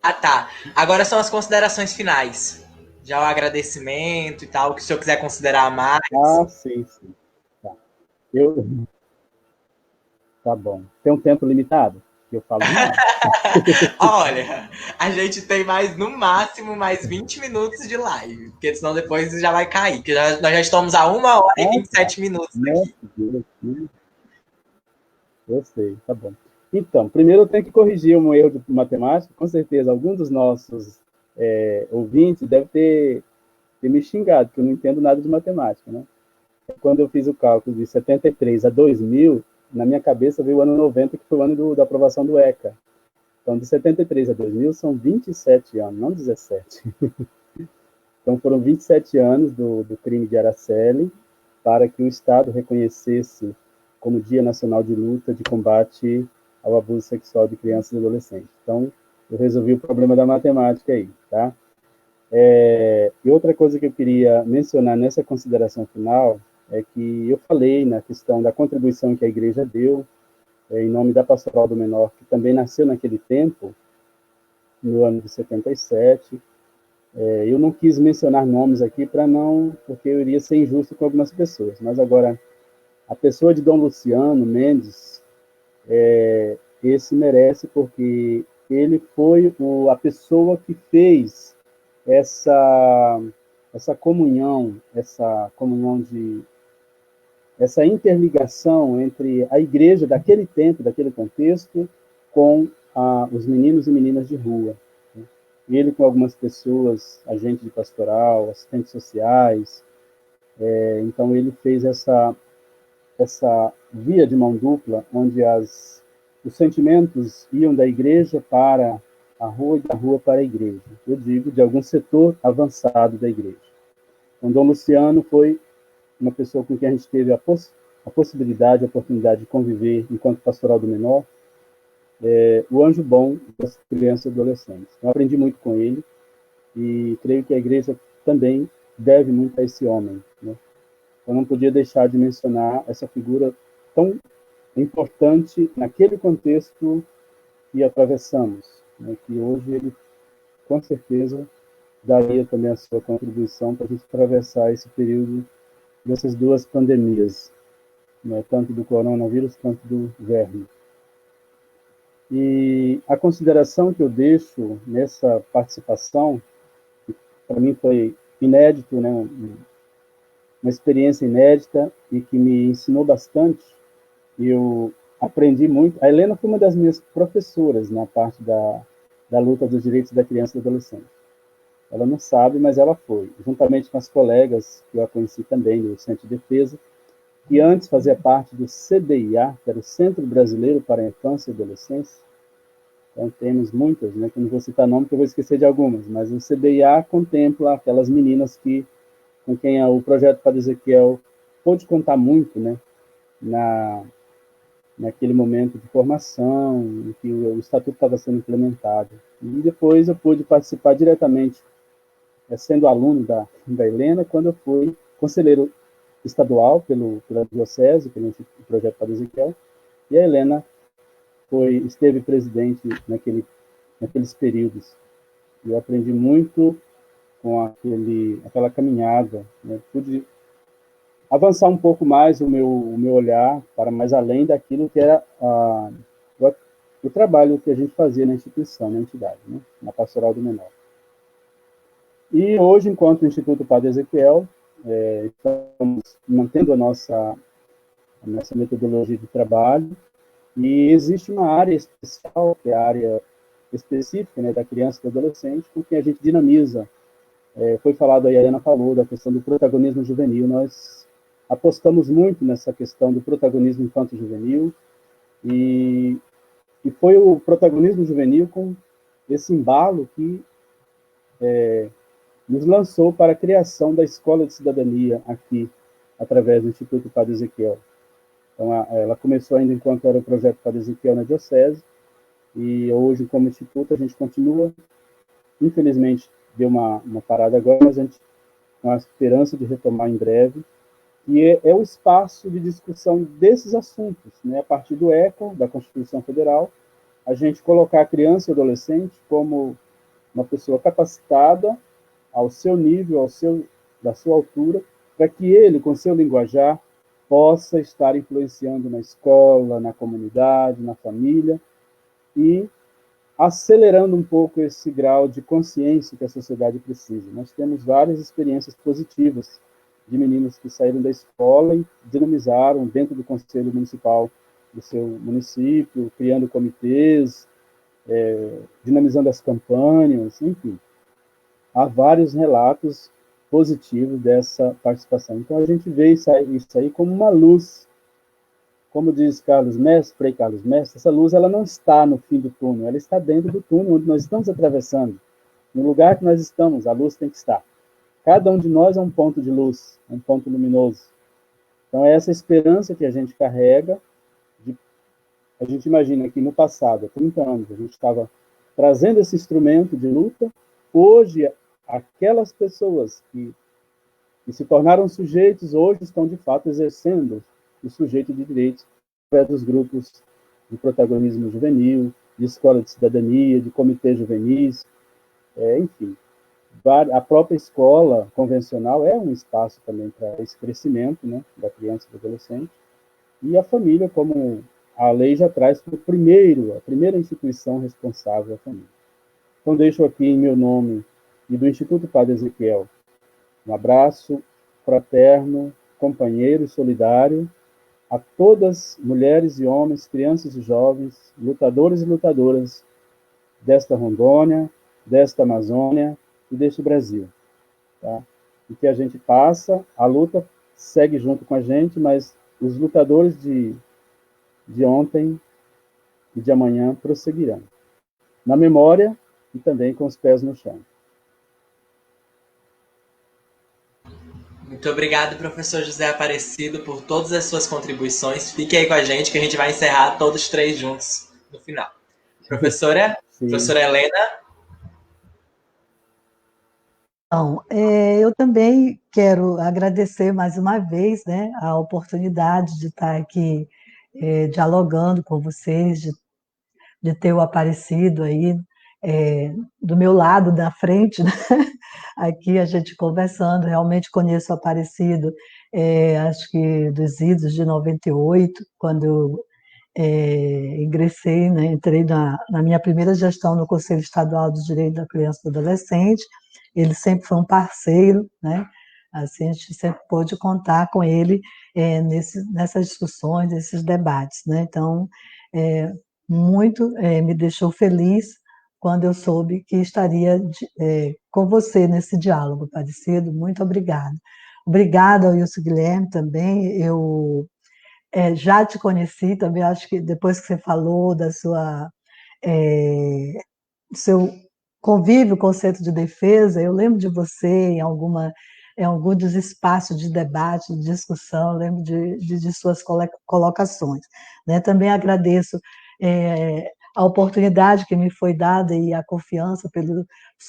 Ah, tá. Agora são as considerações finais. Já o agradecimento e tal, que o senhor quiser considerar mais. Ah, sim, sim. Tá. Tá bom. Tem um tempo limitado? Eu falo demais. Olha, a gente tem no máximo, mais 20 minutos de live, porque senão depois já vai cair, porque nós já estamos a 1 hora e 27 minutos Nossa, aqui. Deus, eu sei, tá bom. Então, primeiro eu tenho que corrigir um erro de matemática. Com certeza, algum dos nossos ouvintes deve ter me xingado, porque eu não entendo nada de matemática, né? Quando eu fiz o cálculo de 73 a 2000, na minha cabeça veio o ano 90, que foi o ano da aprovação do ECA. Então, de 73 a 2000 são 27 anos, não 17. Então, foram 27 anos do crime de Araceli para que o Estado reconhecesse como Dia Nacional de Luta de Combate ao Abuso Sexual de Crianças e Adolescentes. Então, eu resolvi o problema da matemática aí, tá? E outra coisa que eu queria mencionar nessa consideração final é que eu falei na questão da contribuição que a igreja deu em nome da Pastoral do Menor, que também nasceu naquele tempo, no ano de 77. Eu não quis mencionar nomes aqui porque eu iria ser injusto com algumas pessoas, mas agora, a pessoa de Dom Luciano Mendes, esse merece, porque ele foi a pessoa que fez essa comunhão essa interligação entre a igreja daquele tempo, daquele contexto, com os meninos e meninas de rua. Ele com algumas pessoas, agentes de pastoral, assistentes sociais. Então ele fez essa via de mão dupla, onde os sentimentos iam da igreja para a rua e da rua para a igreja. Eu digo, de algum setor avançado da igreja. Então, Dom Luciano foi uma pessoa com quem a gente teve a possibilidade, a oportunidade de conviver enquanto pastoral do menor. o anjo bom das crianças e adolescentes. Eu aprendi muito com ele e creio que a igreja também deve muito a esse homem, né? Eu não podia deixar de mencionar essa figura tão importante naquele contexto que atravessamos, né? Que hoje ele, com certeza, daria também a sua contribuição para a gente atravessar esse período dessas duas pandemias, né? Tanto do coronavírus quanto do verme. E a consideração que eu deixo nessa participação, para mim foi inédito, né? Uma experiência inédita e que me ensinou bastante. Eu aprendi muito. A Helena foi uma das minhas professoras na parte da luta dos direitos da criança e do adolescente. Ela não sabe, mas ela foi, juntamente com as colegas que eu a conheci também do Centro de Defesa, que antes fazia parte do CBIA, que era o Centro Brasileiro para a Infância e Adolescência. Então, temos muitas, né, que eu não vou citar nome, porque eu vou esquecer de algumas, mas o CBIA contempla aquelas meninas com quem o projeto Padre Ezequiel pôde contar muito, né, naquele momento de formação, em que o estatuto estava sendo implementado. E depois eu pude participar diretamente, sendo aluno da Helena, quando eu fui conselheiro estadual pela Diocese, pelo projeto Padre Ezequiel, e a Helena esteve presidente naqueles períodos. Eu aprendi muito com aquela caminhada, né? Pude avançar um pouco mais o meu olhar para mais além daquilo que era o trabalho que a gente fazia na instituição, na entidade, né? Na Pastoral do Menor. E hoje, enquanto Instituto Padre Ezequiel, estamos mantendo a nossa metodologia de trabalho, e existe uma área especial, que é a área específica, né, da criança e do adolescente, com que a gente dinamiza. Foi falado aí, a Helena falou, da questão do protagonismo juvenil. Nós apostamos muito nessa questão do protagonismo infanto-juvenil, e foi o protagonismo juvenil com esse embalo que nos lançou para a criação da Escola de Cidadania aqui, através do Instituto Padre Ezequiel. Então, ela começou ainda enquanto era o projeto Padre Ezequiel na Diocese, e hoje, como Instituto, a gente continua. Infelizmente, deu uma parada agora, mas a gente com a esperança de retomar em breve, e é o espaço de discussão desses assuntos, né? A partir do ECA, da Constituição Federal, a gente colocar a criança e o adolescente como uma pessoa capacitada ao seu nível, da sua altura, para que ele, com seu linguajar, possa estar influenciando na escola, na comunidade, na família, e acelerando um pouco esse grau de consciência que a sociedade precisa. Nós temos várias experiências positivas de meninos que saíram da escola e dinamizaram dentro do Conselho Municipal do seu município, criando comitês, dinamizando as campanhas, enfim. Há vários relatos positivos dessa participação. Então, a gente vê isso aí como uma luz. Como diz Frei Carlos Mestre, essa luz ela não está no fim do túnel, ela está dentro do túnel onde nós estamos atravessando. No lugar que nós estamos, a luz tem que estar. Cada um de nós é um ponto de luz, um ponto luminoso. Então, é essa esperança que a gente carrega. A gente imagina que no passado, há 30 anos, a gente estava trazendo esse instrumento de luta. Hoje, aquelas pessoas que se tornaram sujeitos, hoje estão, de fato, exercendo o sujeito de direitos através dos grupos de protagonismo juvenil, de escola de cidadania, de comitês juvenis, enfim. A própria escola convencional é um espaço também para esse crescimento, né, da criança e do adolescente, e a família, como a lei já traz, como a primeira instituição responsável à família. Então, deixo aqui em meu nome e do Instituto Padre Ezequiel um abraço fraterno, companheiro e solidário a todas, mulheres e homens, crianças e jovens, lutadores e lutadoras desta Rondônia, desta Amazônia e deste Brasil. Tá? E que a gente passa, a luta segue junto com a gente, mas os lutadores de ontem e de amanhã prosseguirão. Na memória e também com os pés no chão. Muito obrigado, professor José Aparecido, por todas as suas contribuições. Fique aí com a gente que a gente vai encerrar todos três juntos no final. Professora? Sim. Professora Helena? Então, eu também quero agradecer mais uma vez, né, a oportunidade de estar aqui dialogando com vocês, de ter o Aparecido aí do meu lado, da frente, né? Aqui a gente conversando. Realmente conheço o Aparecido, acho que dos idos de 98, quando eu ingressei, né, entrei na minha primeira gestão no Conselho Estadual do Direito da Criança e do Adolescente. Ele sempre foi um parceiro, né? Assim, a gente sempre pôde contar com ele nessas discussões, nesses debates, né? Então, muito me deixou feliz quando eu soube que estaria com você nesse diálogo, Aparecido. Muito obrigada. Obrigada ao Wilson Guilherme também. Eu já te conheci também, acho que depois que você falou é, do seu convívio com o Centro de Defesa, eu lembro de você em algum dos espaços de debate, de discussão, eu lembro de suas colocações, né? Também agradeço a oportunidade que me foi dada e a confiança pelos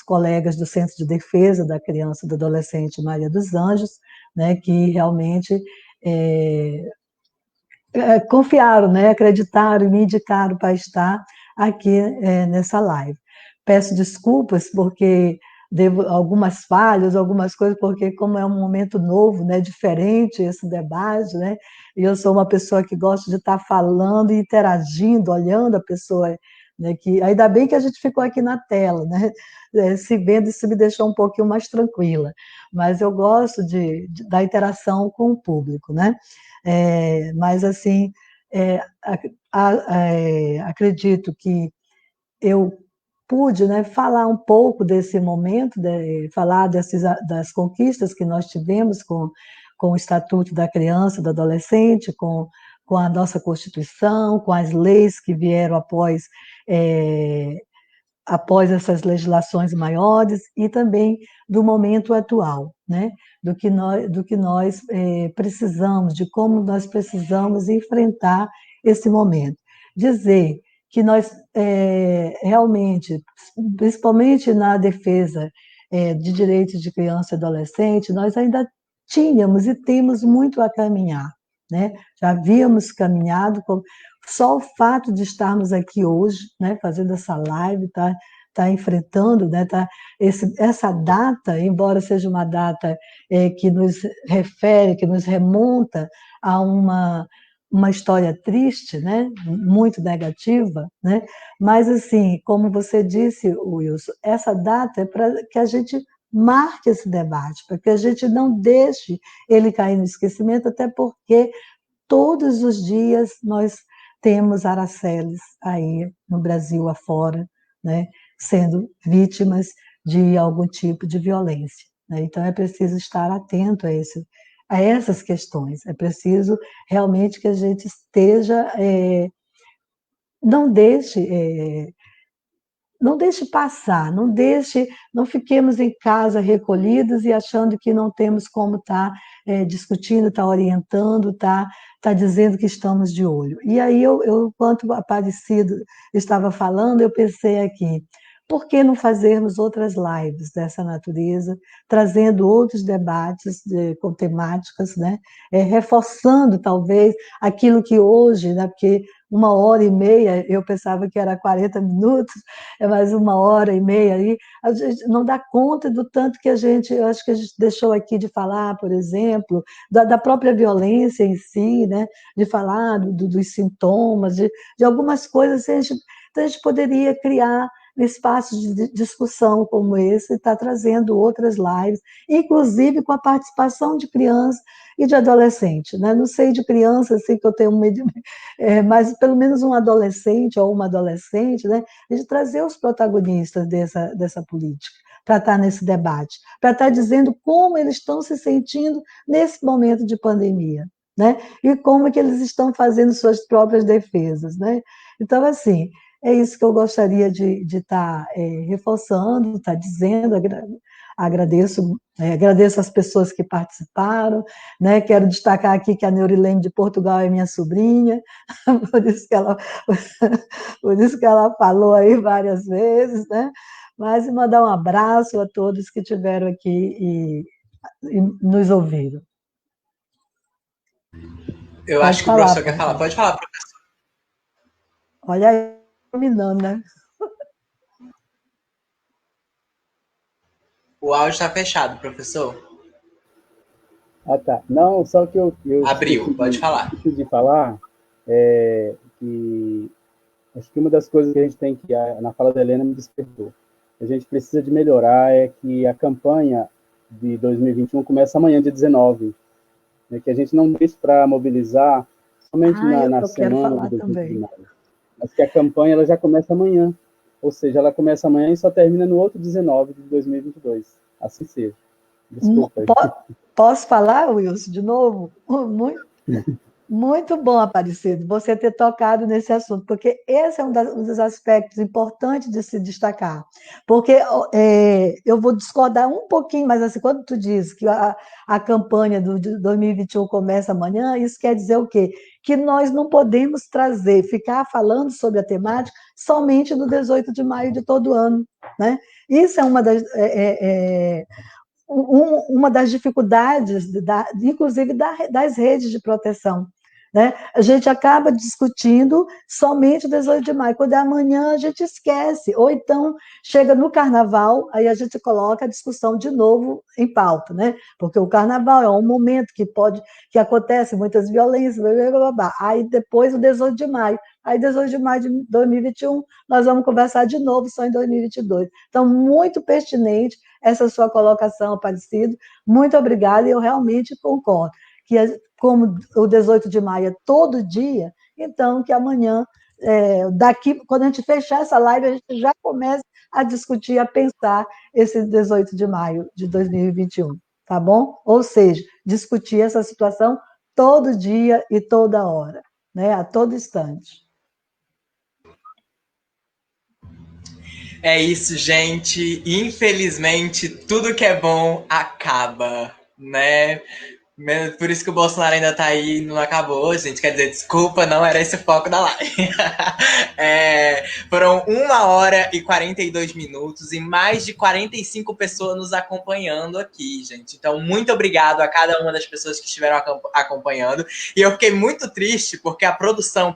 colegas do Centro de Defesa da Criança e do Adolescente Maria dos Anjos, né, que realmente confiaram, né, acreditaram e me indicaram para estar aqui nessa live. Peço desculpas porque devo algumas falhas, algumas coisas, porque como é um momento novo, né, diferente esse debate, né, e eu sou uma pessoa que gosta de estar falando e interagindo, olhando a pessoa, né, que ainda bem que a gente ficou aqui na tela, né, se vendo, isso me deixou um pouquinho mais tranquila, mas eu gosto da interação com o público, né. Mas, assim, é, acredito que eu pude, né, falar um pouco desse momento, falar das conquistas que nós tivemos com o Estatuto da Criança e do Adolescente, com a nossa Constituição, com as leis que vieram após essas legislações maiores e também do momento atual, né? Do que nós precisamos, de como nós precisamos enfrentar esse momento. Dizer que nós realmente, principalmente na defesa de direitos de criança e adolescente, nós ainda tínhamos e temos muito a caminhar, né? Já havíamos caminhado, só o fato de estarmos aqui hoje, né, fazendo essa live, tá enfrentando, né, essa data, embora seja uma data que nos refere, que nos remonta a uma história triste, né, muito negativa, né, mas, assim, como você disse, Wilson, essa data é para que a gente marque esse debate, para que a gente não deixe ele cair no esquecimento, até porque todos os dias nós temos Araceles aí no Brasil afora, né, sendo vítimas de algum tipo de violência, né? Então é preciso estar atento a essas questões, é preciso realmente que a gente esteja, não deixe não deixe passar, não fiquemos em casa recolhidos e achando que não temos como estar discutindo, estar orientando, estar dizendo que estamos de olho. E aí, enquanto o Aparecido estava falando, eu pensei aqui, por que não fazermos outras lives dessa natureza, trazendo outros debates com temáticas, né? Reforçando, talvez, aquilo que hoje, né? Porque 1h30, eu pensava que era 40 minutos, mais 1h30 aí, a gente não dá conta do tanto que eu acho que a gente deixou aqui de falar, por exemplo, da própria violência em si, né? De falar dos sintomas, de algumas coisas, então a gente poderia criar espaços de discussão como esse, está trazendo outras lives, inclusive com a participação de crianças e de adolescentes, né? Não sei de criança, assim, que eu tenho medo, mas pelo menos um adolescente ou uma adolescente, né? De trazer os protagonistas dessa política, para estar nesse debate, para estar dizendo como eles estão se sentindo nesse momento de pandemia, né? E como é que eles estão fazendo suas próprias defesas, né? Então, assim, é isso que eu gostaria de estar reforçando, estar dizendo, Agradeço as pessoas que participaram, né? Quero destacar aqui que a Neurilene de Portugal é minha sobrinha, por isso que ela, por isso que ela falou aí várias vezes, né? Mas mandar um abraço a todos que estiveram aqui e nos ouviram. Eu acho que o professor quer falar. Pode falar, professor. Olha aí, dominando, né? O áudio está fechado, professor. Ah, tá. Não, só que eu Abriu, pode falar. Esqueci de falar que acho que uma das coisas que a gente tem que, na fala da Helena me despertou, a gente precisa de melhorar é que a campanha de 2021 começa amanhã, dia 19, né, que a gente não deixe para mobilizar somente na semana de 20 de maio, mas que a campanha ela já começa amanhã, ou seja, ela começa amanhã e só termina no outro 19 de 2022, assim seja. Desculpa. Posso falar, Wilson, de novo? Muito bom, Aparecido, você ter tocado nesse assunto, porque esse é um dos aspectos importantes de se destacar. Porque eu vou discordar um pouquinho, mas assim, quando tu diz que a campanha de 2021 começa amanhã, isso quer dizer o quê? Que nós não podemos ficar falando sobre a temática somente no 18 de maio de todo ano, né? Isso é uma das dificuldades, inclusive das redes de proteção. Né? A gente acaba discutindo somente o 18 de maio, quando é amanhã a gente esquece, ou então chega no carnaval, aí a gente coloca a discussão de novo em pauta, né? Porque o carnaval é um momento que acontece muitas violências, blá, blá, blá. Aí depois o 18 de maio, aí 18 de maio de 2021, nós vamos conversar de novo só em 2022. Então, muito pertinente essa sua colocação, Aparecido, muito obrigada, e eu realmente concordo, que como o 18 de maio é todo dia, então que amanhã, quando a gente fechar essa live, a gente já começa a discutir, a pensar esse 18 de maio de 2021, tá bom? Ou seja, discutir essa situação todo dia e toda hora, né? A todo instante. É isso, gente. Infelizmente, tudo que é bom acaba, né? Por isso que o Bolsonaro ainda tá aí e não acabou, gente. Quer dizer, desculpa, não era esse o foco da live. Foram 1h e 42 minutos e mais de 45 pessoas nos acompanhando aqui, gente. Então, muito obrigado a cada uma das pessoas que estiveram acompanhando. E eu fiquei muito triste porque a produção,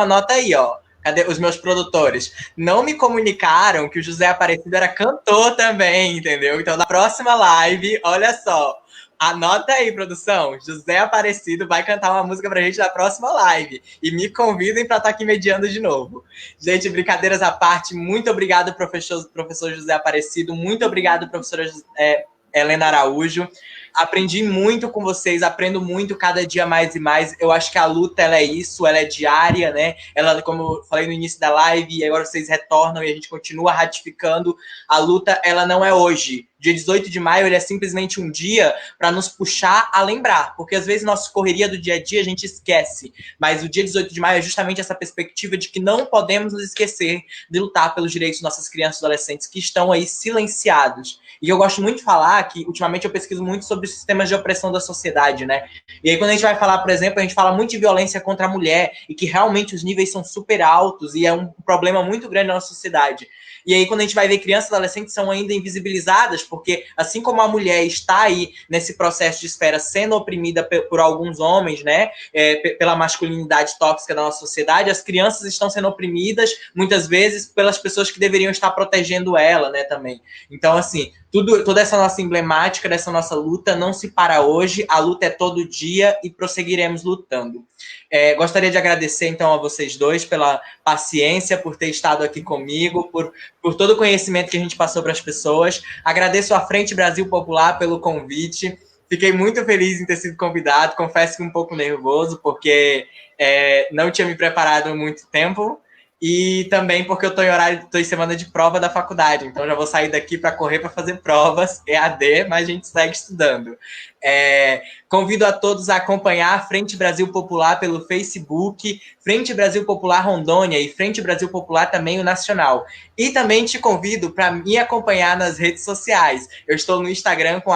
anota aí, ó. Cadê os meus produtores? Não me comunicaram que o José Aparecido era cantor também, entendeu? Então, na próxima live, olha só. Anota aí, produção. José Aparecido vai cantar uma música pra gente na próxima live. E me convidem para estar aqui mediando de novo. Gente, brincadeiras à parte, muito obrigado, professor José Aparecido. Muito obrigado, professora Helena Araújo. Aprendi muito com vocês, aprendo muito cada dia mais e mais. Eu acho que a luta, ela é isso, ela é diária, né? Ela, como eu falei no início da live, e agora vocês retornam e a gente continua ratificando, a luta, ela não é hoje. Dia 18 de maio, ele é simplesmente um dia para nos puxar a lembrar, porque às vezes nossa correria do dia a dia a gente esquece, mas o dia 18 de maio é justamente essa perspectiva de que não podemos nos esquecer de lutar pelos direitos de nossas crianças e adolescentes que estão aí silenciados. E eu gosto muito de falar que, ultimamente, eu pesquiso muito sobre os sistemas de opressão da sociedade, né? E aí, quando a gente vai falar, por exemplo, a gente fala muito de violência contra a mulher e que realmente os níveis são super altos e é um problema muito grande na nossa sociedade. E aí, quando a gente vai ver crianças e adolescentes são ainda invisibilizadas, porque assim como a mulher está aí nesse processo de esfera sendo oprimida por alguns homens, né, pela masculinidade tóxica da nossa sociedade, as crianças estão sendo oprimidas, muitas vezes, pelas pessoas que deveriam estar protegendo ela, né, também. Então, assim, toda essa nossa emblemática, dessa nossa luta não se para hoje, a luta é todo dia e prosseguiremos lutando. Gostaria de agradecer, então, a vocês dois pela paciência, por ter estado aqui comigo, por todo o conhecimento que a gente passou para as pessoas. Agradeço à Frente Brasil Popular pelo convite. Fiquei muito feliz em ter sido convidado. Confesso que um pouco nervoso, porque não tinha me preparado há muito tempo. E também porque eu estou em semana de prova da faculdade. Então já vou sair daqui para correr para fazer provas EAD, mas a gente segue estudando. Convido a todos a acompanhar a Frente Brasil Popular pelo Facebook, Frente Brasil Popular Rondônia e Frente Brasil Popular também o Nacional. E também te convido para me acompanhar nas redes sociais. Eu estou no Instagram com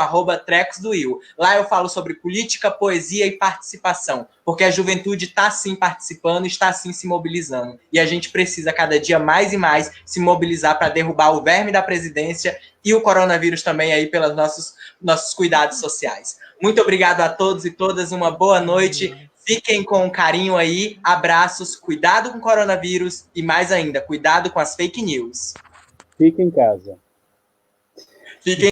@trecosdowill. Lá eu falo sobre política, poesia e participação, porque a juventude está sim participando, está sim se mobilizando. E a gente precisa cada dia mais e mais se mobilizar para derrubar o verme da presidência e o coronavírus também aí pelos nossos cuidados sociais. Muito obrigado a todos e todas, uma boa noite. Fiquem com carinho aí, abraços, cuidado com o coronavírus e mais ainda, cuidado com as fake news. Fique em casa. Fiquem